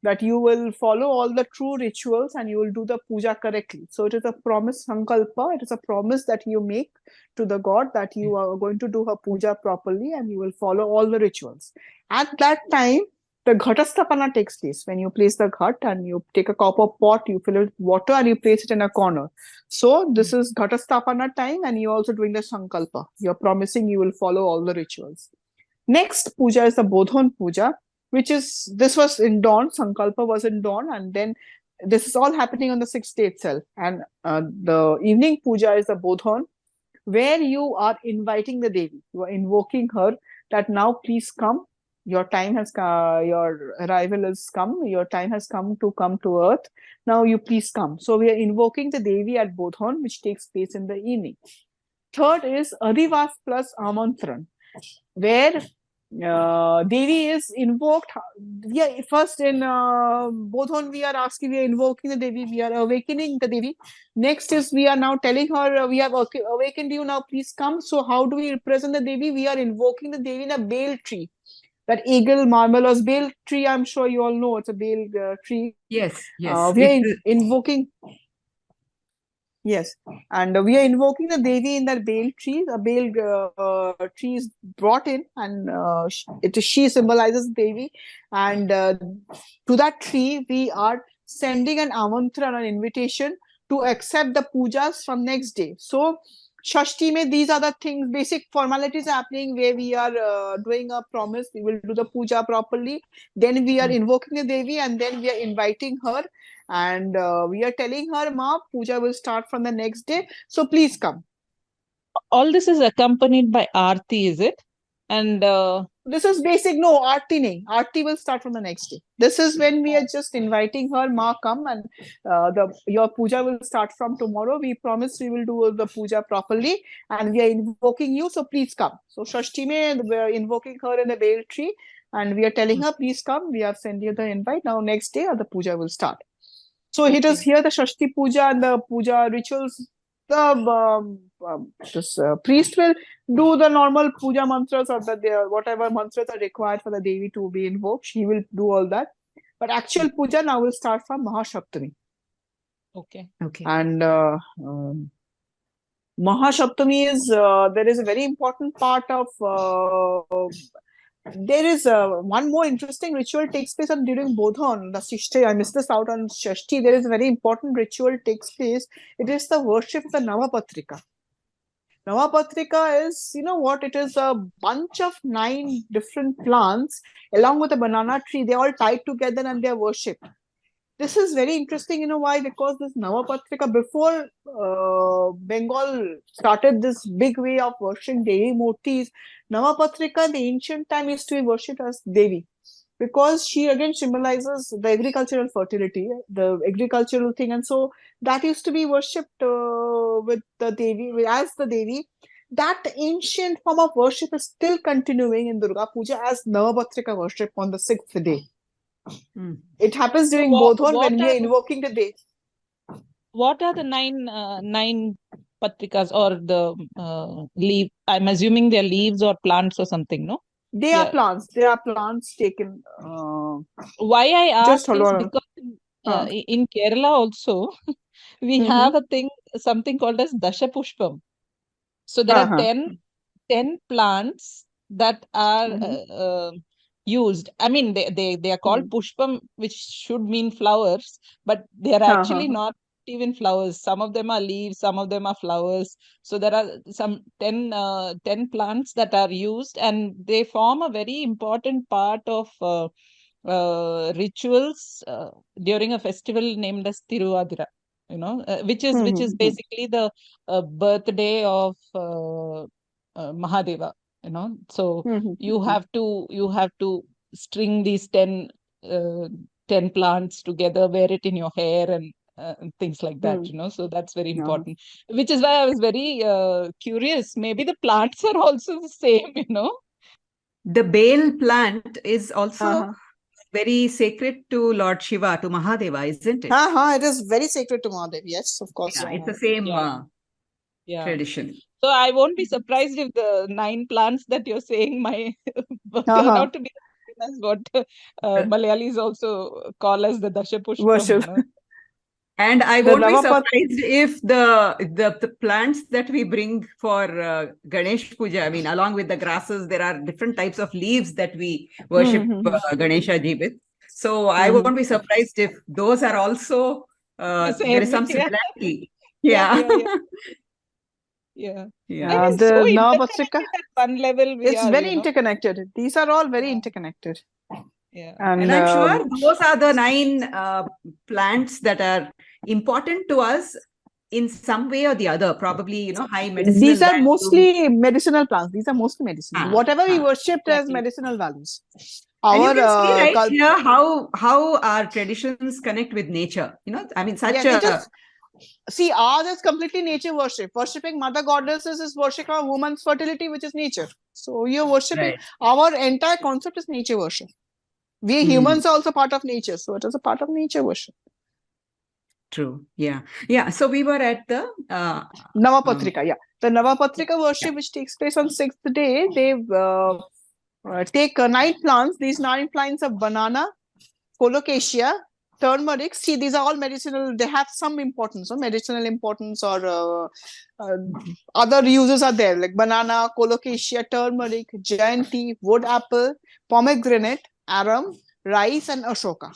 that you will follow all the true rituals and you will do the puja correctly. So it is a promise, Sankalpa. It is a promise that you make to the god that you are going to do her puja properly and you will follow all the rituals. At that time, the Ghatastapana takes place when you place the ghat and you take a copper pot, you fill it with water and you place it in a corner. So this is Ghatastapana time and you're also doing the Sankalpa. You're promising you will follow all the rituals. Next puja is the Bodhon Puja, this was in dawn, Sankalpa was in dawn, and then this is all happening on the 6th day itself. And the evening puja is the Bodhon, where you are inviting the Devi. You are invoking her that now please come. Your time has your arrival has come. Your time has come to earth. Now you please come. So we are invoking the Devi at Bodhon, which takes place in the evening. Third is Adhivas plus Amantran, where Devi is invoked. First in Bodhon we are invoking the Devi, we are awakening the Devi. Next is we are now telling her, we have awakened you, now please come. So how do we represent the Devi? We are invoking the Devi in a bale tree. That eagle marvelous bale tree, I'm sure you all know, it's a bale tree. Yes. We are invoking. Yes, and we are invoking the Devi in that bale tree. The bale tree is brought in, and she symbolizes Devi. And to that tree, we are sending an amantran, an invitation to accept the pujas from next day. So, Shashti mein, these are the things, basic formalities happening where we are doing a promise. We will do the puja properly. Then we are invoking the Devi, and then we are inviting her. And we are telling her, Ma, puja will start from the next day. So please come. All this is accompanied by Aarti, is it? And this is basic. No, Aarti nahi. Aarti will start from the next day. This is when we are just inviting her, Ma, come, and your puja will start from tomorrow. We promise we will do the puja properly, and we are invoking you. So please come. So Shashti mein, we are invoking her in the bale tree, and we are telling her, please come. We have sent you the invite. Now next day, the puja will start. So it is here the Shashti Puja and the puja rituals. The priest will do the normal puja mantras or whatever mantras are required for the Devi to be invoked. She will do all that. But actual puja now will start from Mahasaptami. Okay. And Mahasaptami is, there is a very important part of there is one more interesting ritual takes place during Bodhon, the Shishti. I missed this out on Shashti. There is a very important ritual takes place. It is the worship of the Navapatrika. Navapatrika is, it is a bunch of 9 different plants along with a banana tree. They all tied together and they are worshipped. this is very interesting. You know why? Because this Navapatrika, before Bengal started this big way of worshipping Devi Murtis, Navapatrika in the ancient time used to be worshipped as Devi. Because she again symbolizes the agricultural fertility, the agricultural thing, and so that used to be worshipped with the Devi, as the Devi. That ancient form of worship is still continuing in Durga Puja as Navapatrika worship on the sixth day. It happens during Bodhor when we are invoking the day. What are the nine patrikas or the leaf? I'm assuming they're leaves or plants or something, no? They are plants. They are plants taken. Why I ask hold is on. because in Kerala also we have a thing, something called as Dasha Pushpam. So there are 10 plants that are used. I mean, they are called Pushpam, which should mean flowers, but they are actually not even flowers. Some of them are leaves, some of them are flowers. So there are some 10 plants that are used, and they form a very important part of rituals during a festival named as Tiruvadira. Which is basically the birthday of Mahadeva. So you have to string these 10 plants together, wear it in your hair, and things like that. So that's very important. Which is why I was very curious. Maybe the plants are also the same. The bale plant is also very sacred to Lord Shiva, to Mahadeva, isn't it? It is very sacred to Mahadeva. Yes, of course. Yeah, it's the same tradition. So I won't be surprised if the 9 plants that you're saying might turn out to be the same as what Malayalis also call as the Dasha Pushpam. And I won't be surprised if the plants that we bring for Ganesh Puja, I mean, along with the grasses, there are different types of leaves that we worship Ganesha Ji with. So I won't be surprised if those are also, there is some similarity. Yeah. I The mean, so Navapatrika, at one level it's very interconnected. These are all very interconnected. Yeah. And I'm sure those are the 9 plants that are important to us in some way or the other. Probably, high medicinal These are value. mostly medicinal plants. These are mostly medicinal. Whatever we worshipped as medicinal values. And you can see right here how our traditions connect with nature. I mean, such see, ours is completely nature worship. Worshipping mother goddesses is worshipping a woman's fertility, which is nature. So you're worshipping, our entire concept is nature worship. We humans are also part of nature. So it is a part of nature worship. True. Yeah. Yeah. So we were at the Navapatrika. The Navapatrika worship, which takes place on 6th day, they take 9 plants. These 9 plants are banana, colocasia, turmeric. See, these are all medicinal. They have some importance, medicinal importance, or other uses are there, like banana, colocasia, turmeric, giant tea, wood apple, pomegranate, arum, rice, and ashoka.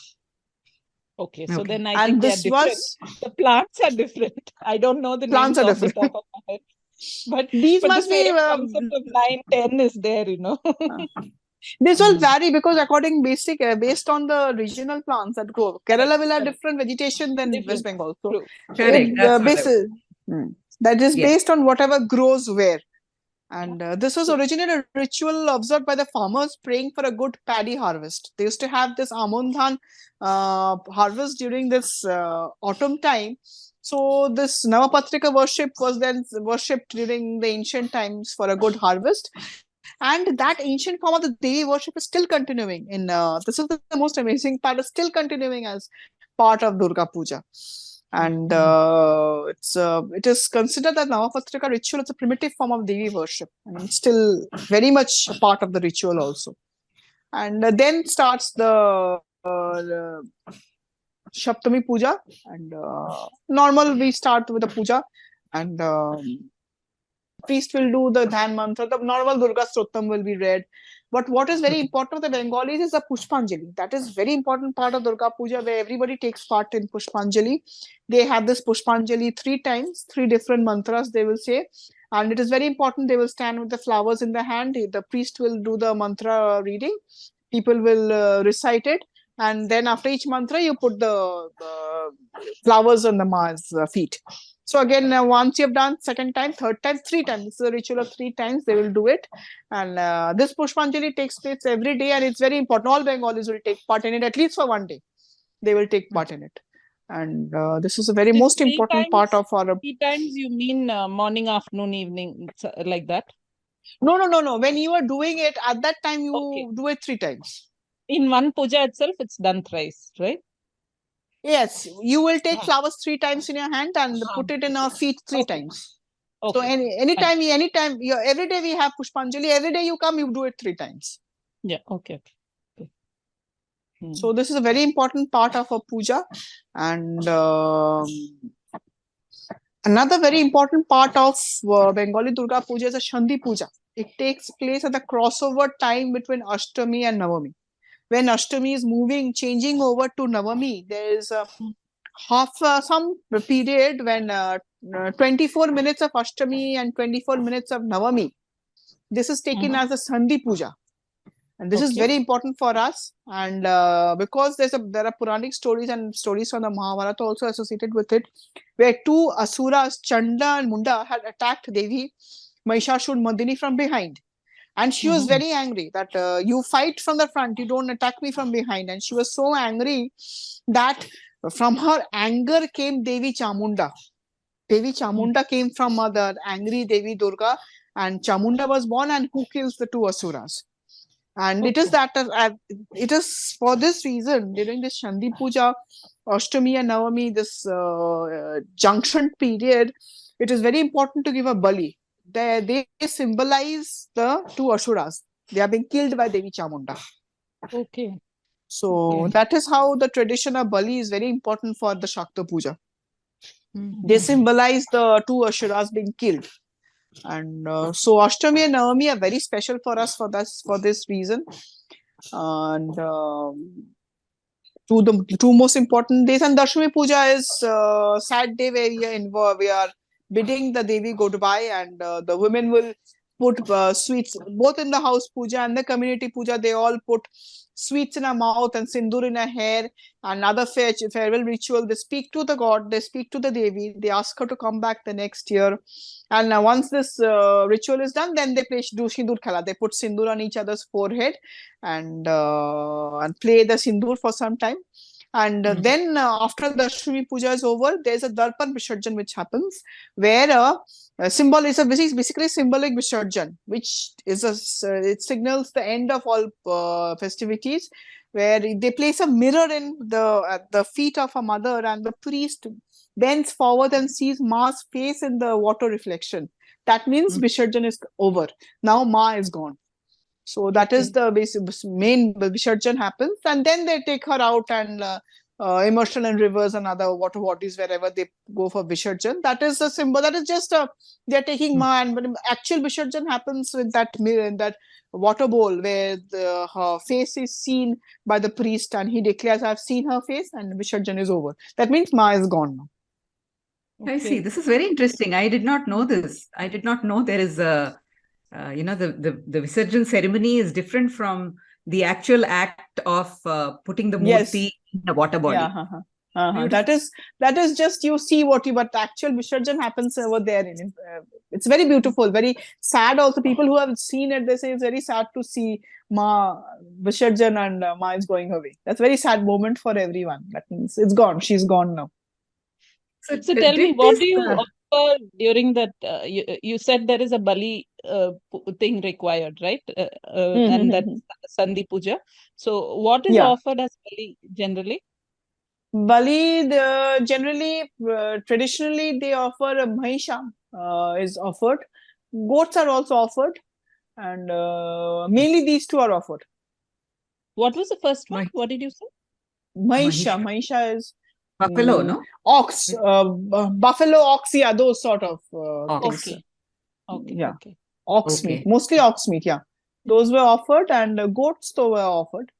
Okay, so then I think they are different. The plants are different. I don't know the names off the top of my head. But these must the be concept of 9, 10 is there, This will vary because based on the regional plants that grow. Kerala will have different vegetation than West Bengal. So that is based on whatever grows where. And this was originally a ritual observed by the farmers praying for a good paddy harvest. They used to have this Amundhan harvest during this autumn time. So this Navapatrika worship was then worshipped during the ancient times for a good harvest. And that ancient form of the Devi worship is still continuing. This is the most amazing part, is still continuing as part of Durga Puja. And it is considered that Navapatrika ritual is a primitive form of Devi worship, and still very much a part of the ritual also. And then starts the Saptami Puja, and normal we start with the puja, and priest will do the Dhan mantra. The normal Durga Stottam will be read. But what is very important for the Bengalis is the Pushpanjali. That is very important part of Durga Puja, where everybody takes part in Pushpanjali. They have this Pushpanjali 3 times, 3 different mantras they will say. And it is very important. They will stand with the flowers in the hand. The priest will do the mantra reading. People will recite it. And then after each mantra, you put the flowers on the Ma's feet. So again, once you have done second time, third time, three times. This is a ritual of 3 times. They will do it, and this Pushpanjali takes place every day, and it's very important. All Bengalis will take part in it at least for one day. They will take part in it, and this is a very This most three important part times, of our. 3 times you mean morning, afternoon, evening, like that? No. When you are doing it at that time, you Okay. do it 3 times. In one puja itself, it's done thrice, right? Yes, you will take Ah. flowers 3 times in your hand and put it in our feet three Okay. times. So Okay. anytime, every day we have Pushpanjali. Every day you come, you do it 3 times. Yeah. Okay. So this is a very important part of a puja, and another very important part of Bengali Durga Puja is a Shandi Puja. It takes place at the crossover time between Ashtami and Navami. When Ashtami is changing over to Navami, there is a some period when 24 minutes of Ashtami and 24 minutes of Navami. This is taken as a Sandhi Puja. And this is very important for us. And because there are Puranic stories and stories from the Mahabharata also associated with it, where two Asuras, Chanda and Munda, had attacked Devi Mahishasur Mardini from behind. And she was very angry that you fight from the front, you don't attack me from behind. And she was so angry that from her anger came Devi Chamunda. Devi Chamunda came from the angry Devi Durga, and Chamunda was born, and who kills the two Asuras. And it is it is for this reason during this Shandi Puja, Ashtami and Navami, this junction period, it is very important to give a bali. They symbolize the two Asuras. They are being killed by Devi Chamunda. Okay. So that is how the tradition of bali is very important for the Shakto Puja. They symbolize the two Asuras being killed. And so Ashtami and Navami are very special for us for this reason. And the two most important days, and Dashami Puja is a sad day where we are bidding the Devi goodbye, and the women will put sweets both in the house puja and the community puja. They all put sweets in her mouth and sindoor in her hair. Another farewell ritual. They speak to the god, they speak to the Devi, they ask her to come back the next year. And once this ritual is done, then they do sindoor khala. They put sindoor on each other's forehead and play the sindoor for some time. And then after the Dashami Puja is over, there's a Darpan Visarjan which happens, where symbol is basically symbolic Visarjan, which is it signals the end of all festivities, where they place a mirror at the feet of a mother, and the priest bends forward and sees Ma's face in the water reflection. That means Visarjan is over. Now Ma is gone. So that is the main Visarjan happens, and then they take her out and immerse her in rivers and other water bodies wherever they go for Visarjan. That is a symbol. That is just they are taking Ma, and but actual Visarjan happens with that mirror in that water bowl where her face is seen by the priest, and he declares, "I've seen her face," and Visarjan is over. That means Ma is gone now. I see. This is very interesting. I did not know this. I did not know there is a the Visarjan ceremony is different from the actual act of putting the murti in a water body. Yeah, that is just you see but actual Visarjan happens over there. It's very beautiful, very sad. Also, people who have seen it, they say it's very sad to see Ma Visarjan and Ma is going away. That's a very sad moment for everyone. That means it's gone. She's gone now. So tell me, what do you offer during that? You said there is a bali thing required, right? And that's Sandhi Puja. So what is offered as bali generally? Bali, generally, traditionally, they offer a mahisha is offered. Goats are also offered, and mainly these two are offered. What was the first one? What did you say? Mahisha. Mahisha is buffalo, no? Ox, buffalo, ox, yeah, those sort of things. Okay. Yeah. Ox meat, mostly ox meat, yeah. Those were offered, and goats though were offered.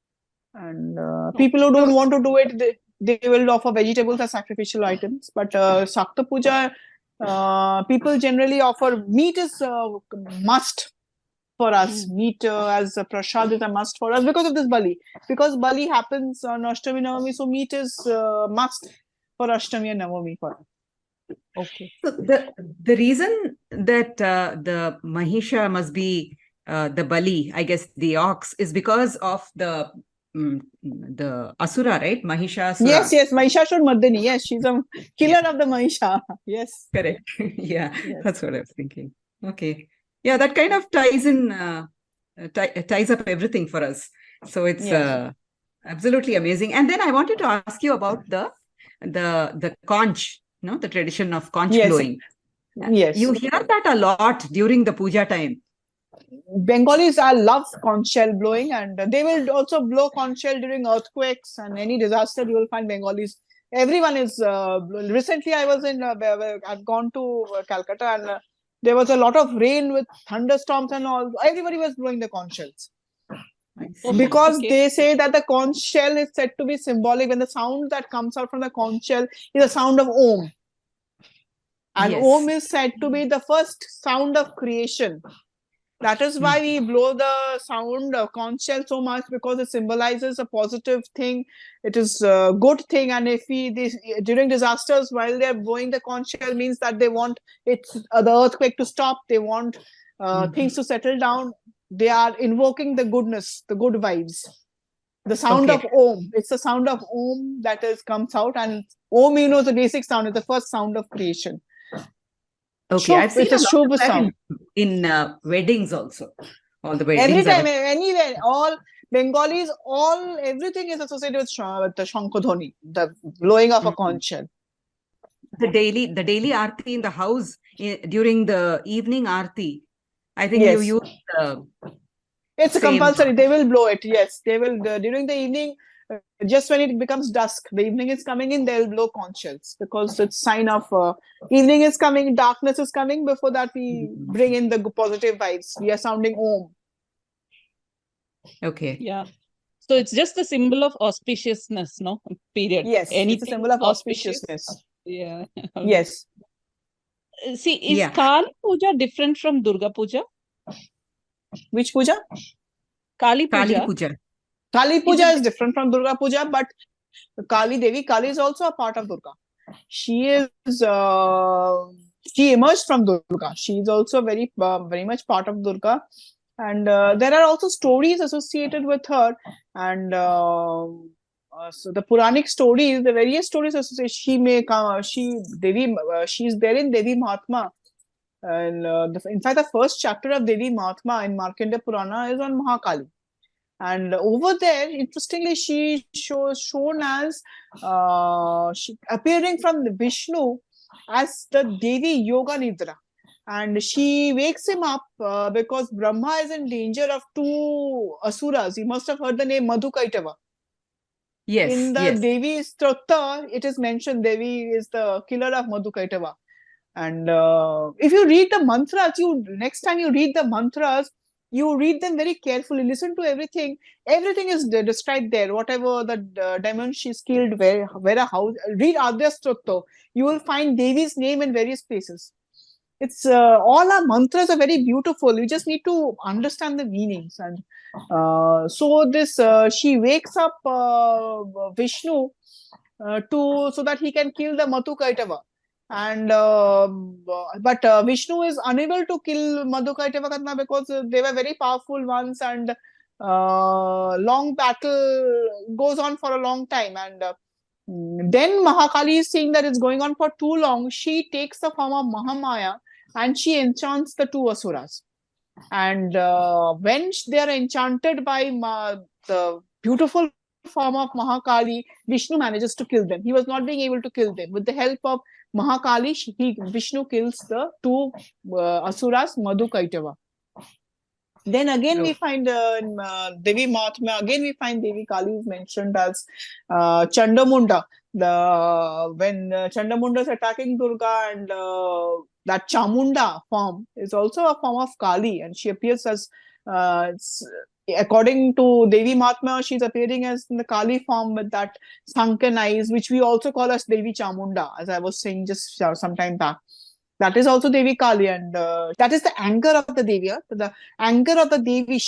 And people who don't want to do it, they will offer vegetables as sacrificial items. But Shakta Puja, people generally offer meat is must. for us. Meat as a prasad is a must for us because of this Bali. Because Bali happens on Ashtami Navami, so meat is must for Ashtami and Navami for us. Okay. So the reason that the Mahisha must be the Bali, I guess the ox, is because of the Asura, right? Mahisha Asura. Yes, Mahishasur Mardini. Yes, she's a killer of the Mahisha. Yes. Correct. Yeah, Yes. that's what I was thinking. Okay. Yeah, that kind of ties in, ties up everything for us. So it's Yes. absolutely amazing. And then I wanted to ask you about the conch, the tradition of conch Yes. blowing. Yes. You hear that a lot during the puja time. Bengalis love conch shell blowing, and they will also blow conch shell during earthquakes and any disaster. You will find Bengalis. Everyone is. Recently, I was in. I've gone to Calcutta, and there was a lot of rain with thunderstorms and all. Everybody was blowing the conch shells because they say that the conch shell is said to be symbolic. When the sound that comes out from the conch shell is a sound of Om, and Om is said to be the first sound of creation. That is why we blow the sound of conch shell so much, because it symbolizes a positive thing. It is a good thing. And if during disasters, while they're blowing the conch shell, means that they want the earthquake to stop. They want things to settle down. They are invoking the goodness, the good vibes. The sound of Om. It's the sound of Om that comes out. And Om, the basic sound is the first sound of creation. Okay, I've seen it's a Shubh sound. In weddings also. All the weddings. Every time, anywhere, all Bengalis, everything is associated with the Shankodhoni, the blowing of a conch shell. The daily aarti in the house during the evening aarti, I think you use it's compulsory. They will blow it. Yes, they will during the evening. Just when it becomes dusk, the evening is coming in, they'll blow conch shells because it's sign of evening is coming, darkness is coming. Before that, we bring in the positive vibes. We are sounding Om. Okay. Yeah. So it's just a symbol of auspiciousness, no? Period. Yes, it's a symbol of auspiciousness. Yeah. Yes. See, is Kali Puja different from Durga Puja? Which puja? Kali Puja. Kali Puja. Kali Puja is different from Durga Puja, but Kali is also a part of Durga. She is she emerged from Durga. She is also very much part of Durga, and there are also stories associated with her. And so the Puranic stories, the various stories associated. She may come. She's there in Devi Mahatma. And in fact, the first chapter of Devi Mahatma in Markandeya Purana is on Mahakali. And over there, interestingly, she shown as appearing from Vishnu as the Devi Yoga Nidra. And she wakes him up because Brahma is in danger of two asuras. You must have heard the name Madhukaitava. Yes. In the Devi Stotra, it is mentioned Devi is the killer of Madhukaitava. And if you read the mantras, next time you read the mantras, you read them very carefully, listen to everything. Everything is described there. Whatever the demon she's killed, where a house. Read Adya Stotra. You will find Devi's name in various places. It's all our mantras are very beautiful. You just need to understand the meanings. And so this she wakes up Vishnu so that he can kill the Madhukaitava. And but Vishnu is unable to kill Madhukaitava because they were very powerful ones, and long battle goes on for a long time. And then Mahakali is seeing that it's going on for too long. She takes the form of Mahamaya and she enchants the two asuras. And when they are enchanted by the beautiful form of Mahakali, Vishnu manages to kill them. He was not being able to kill them. With the help of Mahakali, Vishnu kills the two asuras, Madhukaitava. Then again we find in Devi Mahatma, again we find Devi Kali is mentioned as Chandamunda. When Chandamunda is attacking Durga, and that Chamunda form is also a form of Kali, and she appears as according to Devi Mahatma, she's appearing as in the Kali form with that sunken eyes, which we also call as Devi Chamunda, as I was saying just some time back. That is also Devi Kali, and that is the anger of the Devi. The anger of the Devi,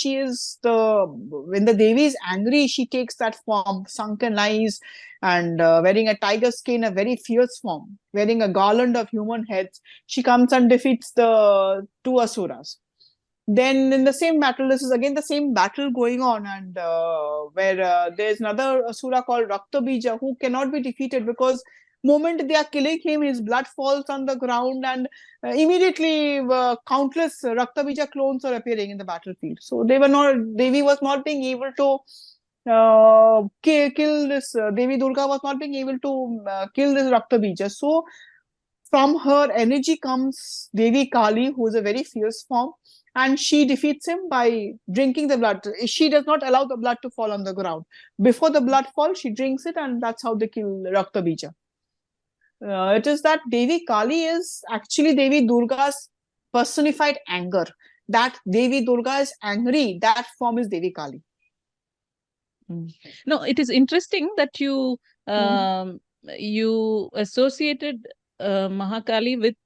when the Devi is angry, she takes that form, sunken eyes, and wearing a tiger skin, a very fierce form, wearing a garland of human heads. She comes and defeats the two asuras. Then in the same battle, this is again the same battle going on, and where there's another asura called Raktabija who cannot be defeated, because moment they are killing him, his blood falls on the ground, and immediately countless Raktabija clones are appearing in the battlefield. So Devi was not being able to kill this, Devi Durga was not being able to kill this Raktabija. So from her energy comes Devi Kali, who is a very fierce form, and she defeats him by drinking the blood. She does not allow the blood to fall on the ground. Before the blood falls, she drinks it, and that's how they kill Raktabija. It is that Devi Kali is actually Devi Durga's personified anger. That Devi Durga is angry, that form is Devi Kali. No, it is interesting that you you associated Mahakali with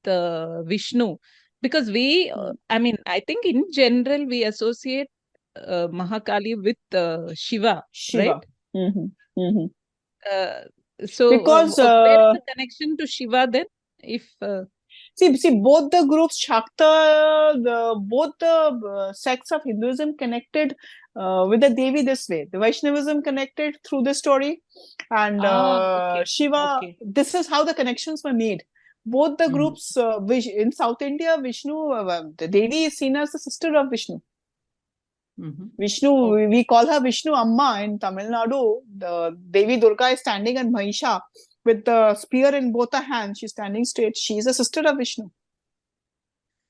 Vishnu, because I mean, I think in general we associate Mahakali with Shiva, right? So because where is the connection to Shiva then? If see, both the groups, Shakta, both the sects of Hinduism connected with the Devi this way. The Vaishnavism connected through this story, and okay. Shiva. Okay. This is how the connections were made. Both the groups, in South India, Vishnu, the Devi is seen as the sister of Vishnu. Vishnu, we call her Vishnu Amma in Tamil Nadu. The Devi Durga is standing on Mahisha with the spear in both her hands. She's standing straight. She is a sister of Vishnu.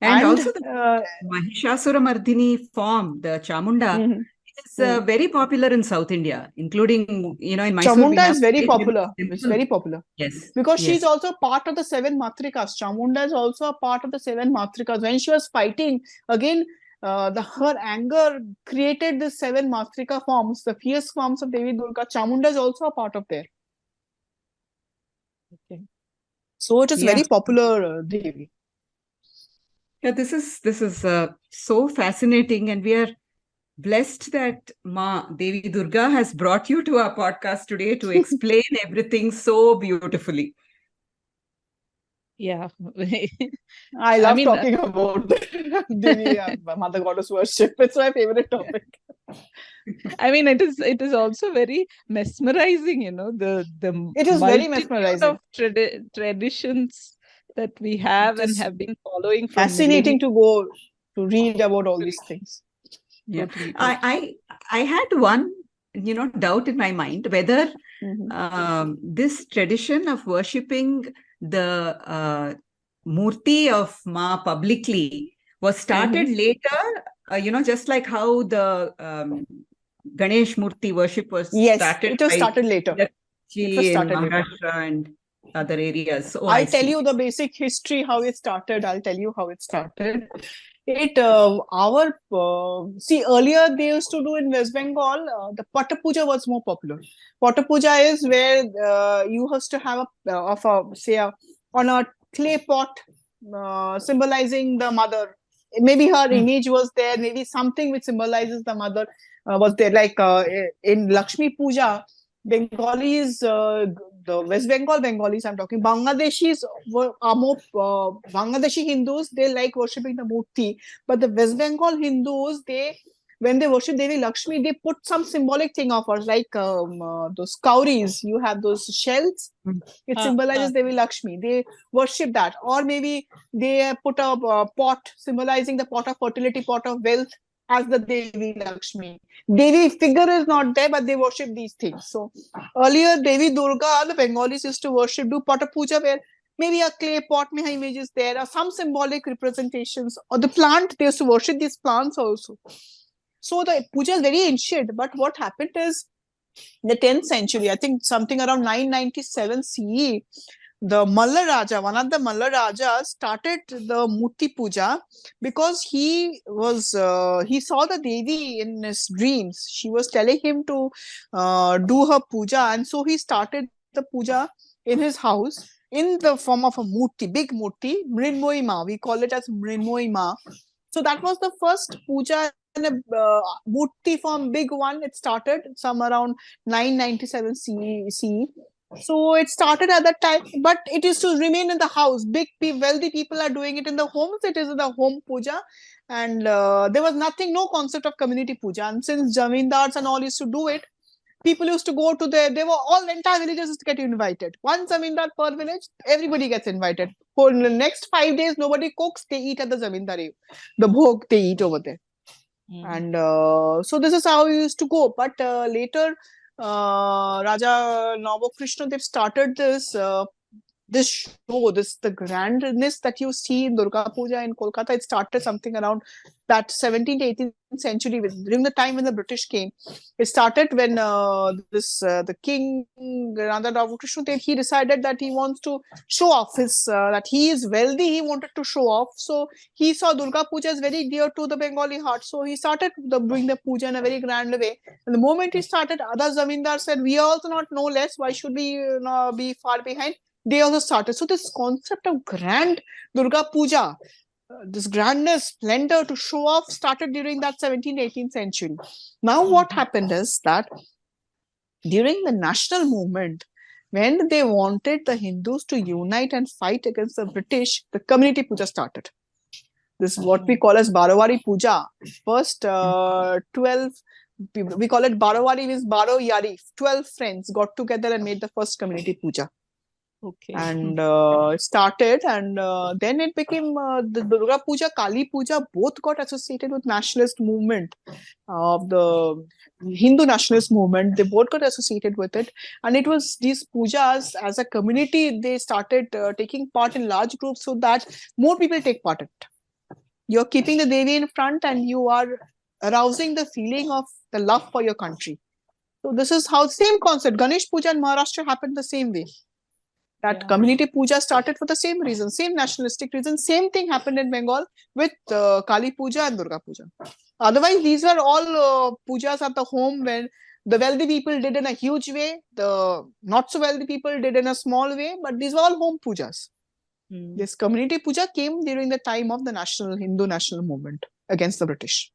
And also the Mahishasura Mardini form, the Chamunda, is very popular in South India, including, in Mysore. Chamunda is very popular. It's very popular. Yes. Because she's also part of the 7 Matrikas. Chamunda is also a part of the 7 Matrikas. When she was fighting, again, her anger created the 7 Matrika forms, the fierce forms of Devi Durga. Chamunda is also a part of there. Okay. So it is very popular, Devi. Yeah, this is so fascinating, and we are blessed that Ma Devi Durga has brought you to our podcast today to explain everything so beautifully. Yeah. I love talking about Devi, Mother Goddess worship. It's my favorite topic. I mean, it is also very mesmerizing, it is very mesmerizing of traditions that we have and have been following. Fascinating to go to read about all these things. Yeah, I had one, doubt in my mind whether this tradition of worshipping the Murti of Ma publicly was started later, just like how the Ganesh Murti worship was started. It was started later. It was started in Maharashtra and other areas. So I'll tell you the basic history, how it started. Earlier they used to do in West Bengal, the Pata Puja was more popular. Pata Puja is where you used to have on a clay pot symbolizing the mother. Maybe her image was there, maybe something which symbolizes the mother was there. Like in Lakshmi Puja, Bengalis, the West Bengal Bengalis I'm talking, Bangladeshis are more, Bangladeshi Hindus, they like worshipping the Murti. But the West Bengal Hindus, when they worship Devi Lakshmi, they put some symbolic thing of her, like those cowries. You have those shells. It symbolizes Devi Lakshmi. They worship that. Or maybe they put a pot symbolizing the pot of fertility, pot of wealth as the Devi Lakshmi. Devi figure is not there, but they worship these things. So earlier, Devi Durga, the Bengalis used to worship, do Pata Puja, where maybe a clay pot, may have images there, or some symbolic representations. Or the plant, they used to worship these plants also. So the puja is very ancient, but what happened is in the 10th century, I think something around 997 CE, the Malla Raja, one of the Malla Rajas started the Murti Puja because he saw the Devi in his dreams. She was telling him to do her puja, and so he started the puja in his house. in the form of a murti, big murti, Mrinmoyi Ma. We call it as Mrinmoyi Ma. So that was the first puja in a murti form, big one. It started some around 997 CE. So it started at that time, but it is to remain in the house. Wealthy people are doing it in the homes. It is in the home puja, and there was nothing, no concept of community puja. And since zamindars and all used to do it, people used to go to they were all entire villages used to get invited. One zamindar per village, everybody gets invited. For the next 5 days, nobody cooks. They eat at the zamindari, the bhog they eat over there. And so this is how we used to go. But later, Raja Navakrishna, they've started this show, the grandness that you see in Durga Puja in Kolkata. It started something around that 17th, 18th century, during the time when the British came. It started when the king, Raja Navakrishna, he decided that he wants to show off that he is wealthy. He wanted to show off. So he saw Durga Puja is very dear to the Bengali heart. So he started doing the puja in a very grand way. And the moment he started, other zamindars said, we are also not no less. Why should we be far behind? They also started. So this concept of grand Durga Puja, this grandness, splendor to show off started during that 17th, 18th century. Now what happened is that during the national movement, when they wanted the Hindus to unite and fight against the British, the community puja started. This is what we call as Barawari Puja. First 12, we call it Barawari, means Baro Yari. 12 friends got together and made the first community puja. Okay. And it started, and then it became the Durga Puja, Kali Puja, both got associated with nationalist movement of the Hindu nationalist movement. They both got associated with it, and it was these pujas as a community. They started taking part in large groups so that more people take part in it. You're keeping the Devi in front, and you are arousing the feeling of the love for your country. So this is how, same concept. Ganesh Puja in Maharashtra happened the same way. That community puja started for the same reason, same nationalistic reason. Same thing happened in Bengal with Kali Puja and Durga Puja. Otherwise, these were all pujas at the home, when the wealthy people did in a huge way, the not so wealthy people did in a small way, but these were all home pujas. This community puja came during the time of the Hindu national movement against the British.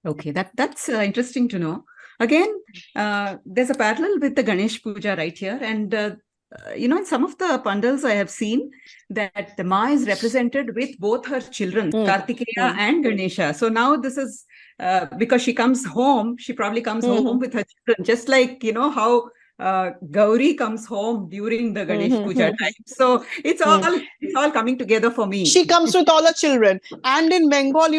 Okay, that's interesting to know. Again, there's a parallel with the Ganesh Puja right here, and in some of the pandals I have seen that the Ma is represented with both her children, Kartikeya and Ganesha. So now this is because she comes home, she probably comes home with her children, just like, how Gauri comes home during the Ganesh Puja time. So it's all coming together for me. She comes with all her children. And in Bengal,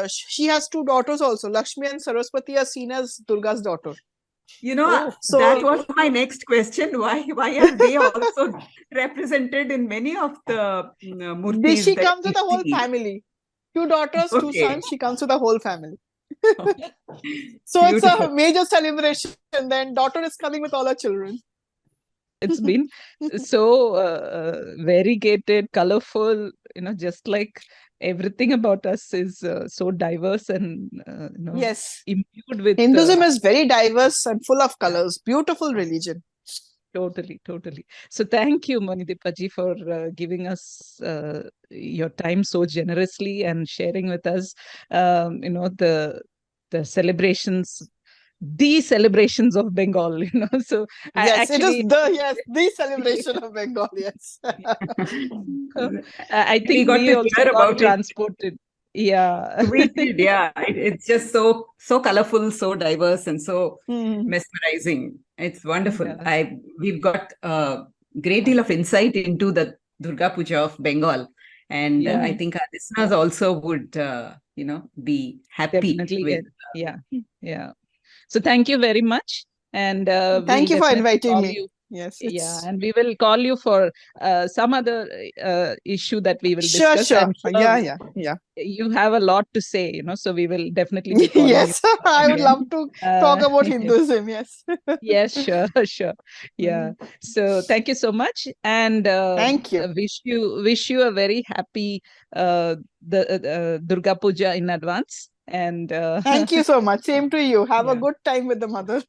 she has two daughters also. Lakshmi and Saraswati are seen as Durga's daughter. That was my next question. Why are they also represented in many of the murtis? She comes with a whole family. 2 daughters, 2 sons. She comes with a whole family. So it's a major celebration. Then daughter is coming with all her children. It's been so variegated, colorful, just like everything about us is so diverse and yes, imbued with Hinduism is very diverse and full of colors. Beautiful religion. Totally. So thank you, Monidipa ji, for giving us your time so generously and sharing with us the celebrations, the celebrations of Bengal, So yes, it is the celebration of Bengal. Yes, I think we also got transported. Yeah, we did. Yeah, it's just so colorful, so diverse, and so mesmerizing. It's wonderful. Yeah. We've got a great deal of insight into the Durga Puja of Bengal, and I think our listeners also would, be happy. Definitely with. Yeah. So thank you very much, and thank you for inviting me. Yes. Yeah, and we will call you for some other issue that we will discuss. Sure. Yeah. You have a lot to say, so we will definitely be calling yes, you. I would love to talk about Hinduism. Yes. Yes, sure. Yeah. So thank you so much, and thank you. Wish you a very happy the Durga Puja in advance. And thank you so much. Same to you. Have a good time with the mother.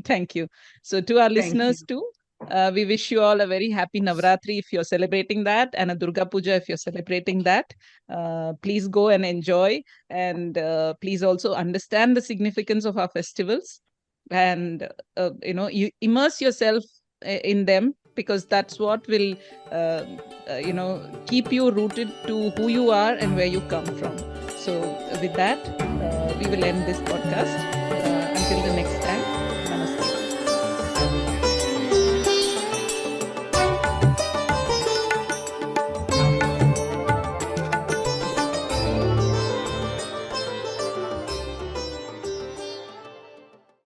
Thank you. So to our listeners too, We wish you all a very happy Navratri if you're celebrating that, and a Durga Puja if you're celebrating that. Please go and enjoy, and please also understand the significance of our festivals, and you immerse yourself in them, because that's what will keep you rooted to who you are and where you come from. So with that, we will end this podcast.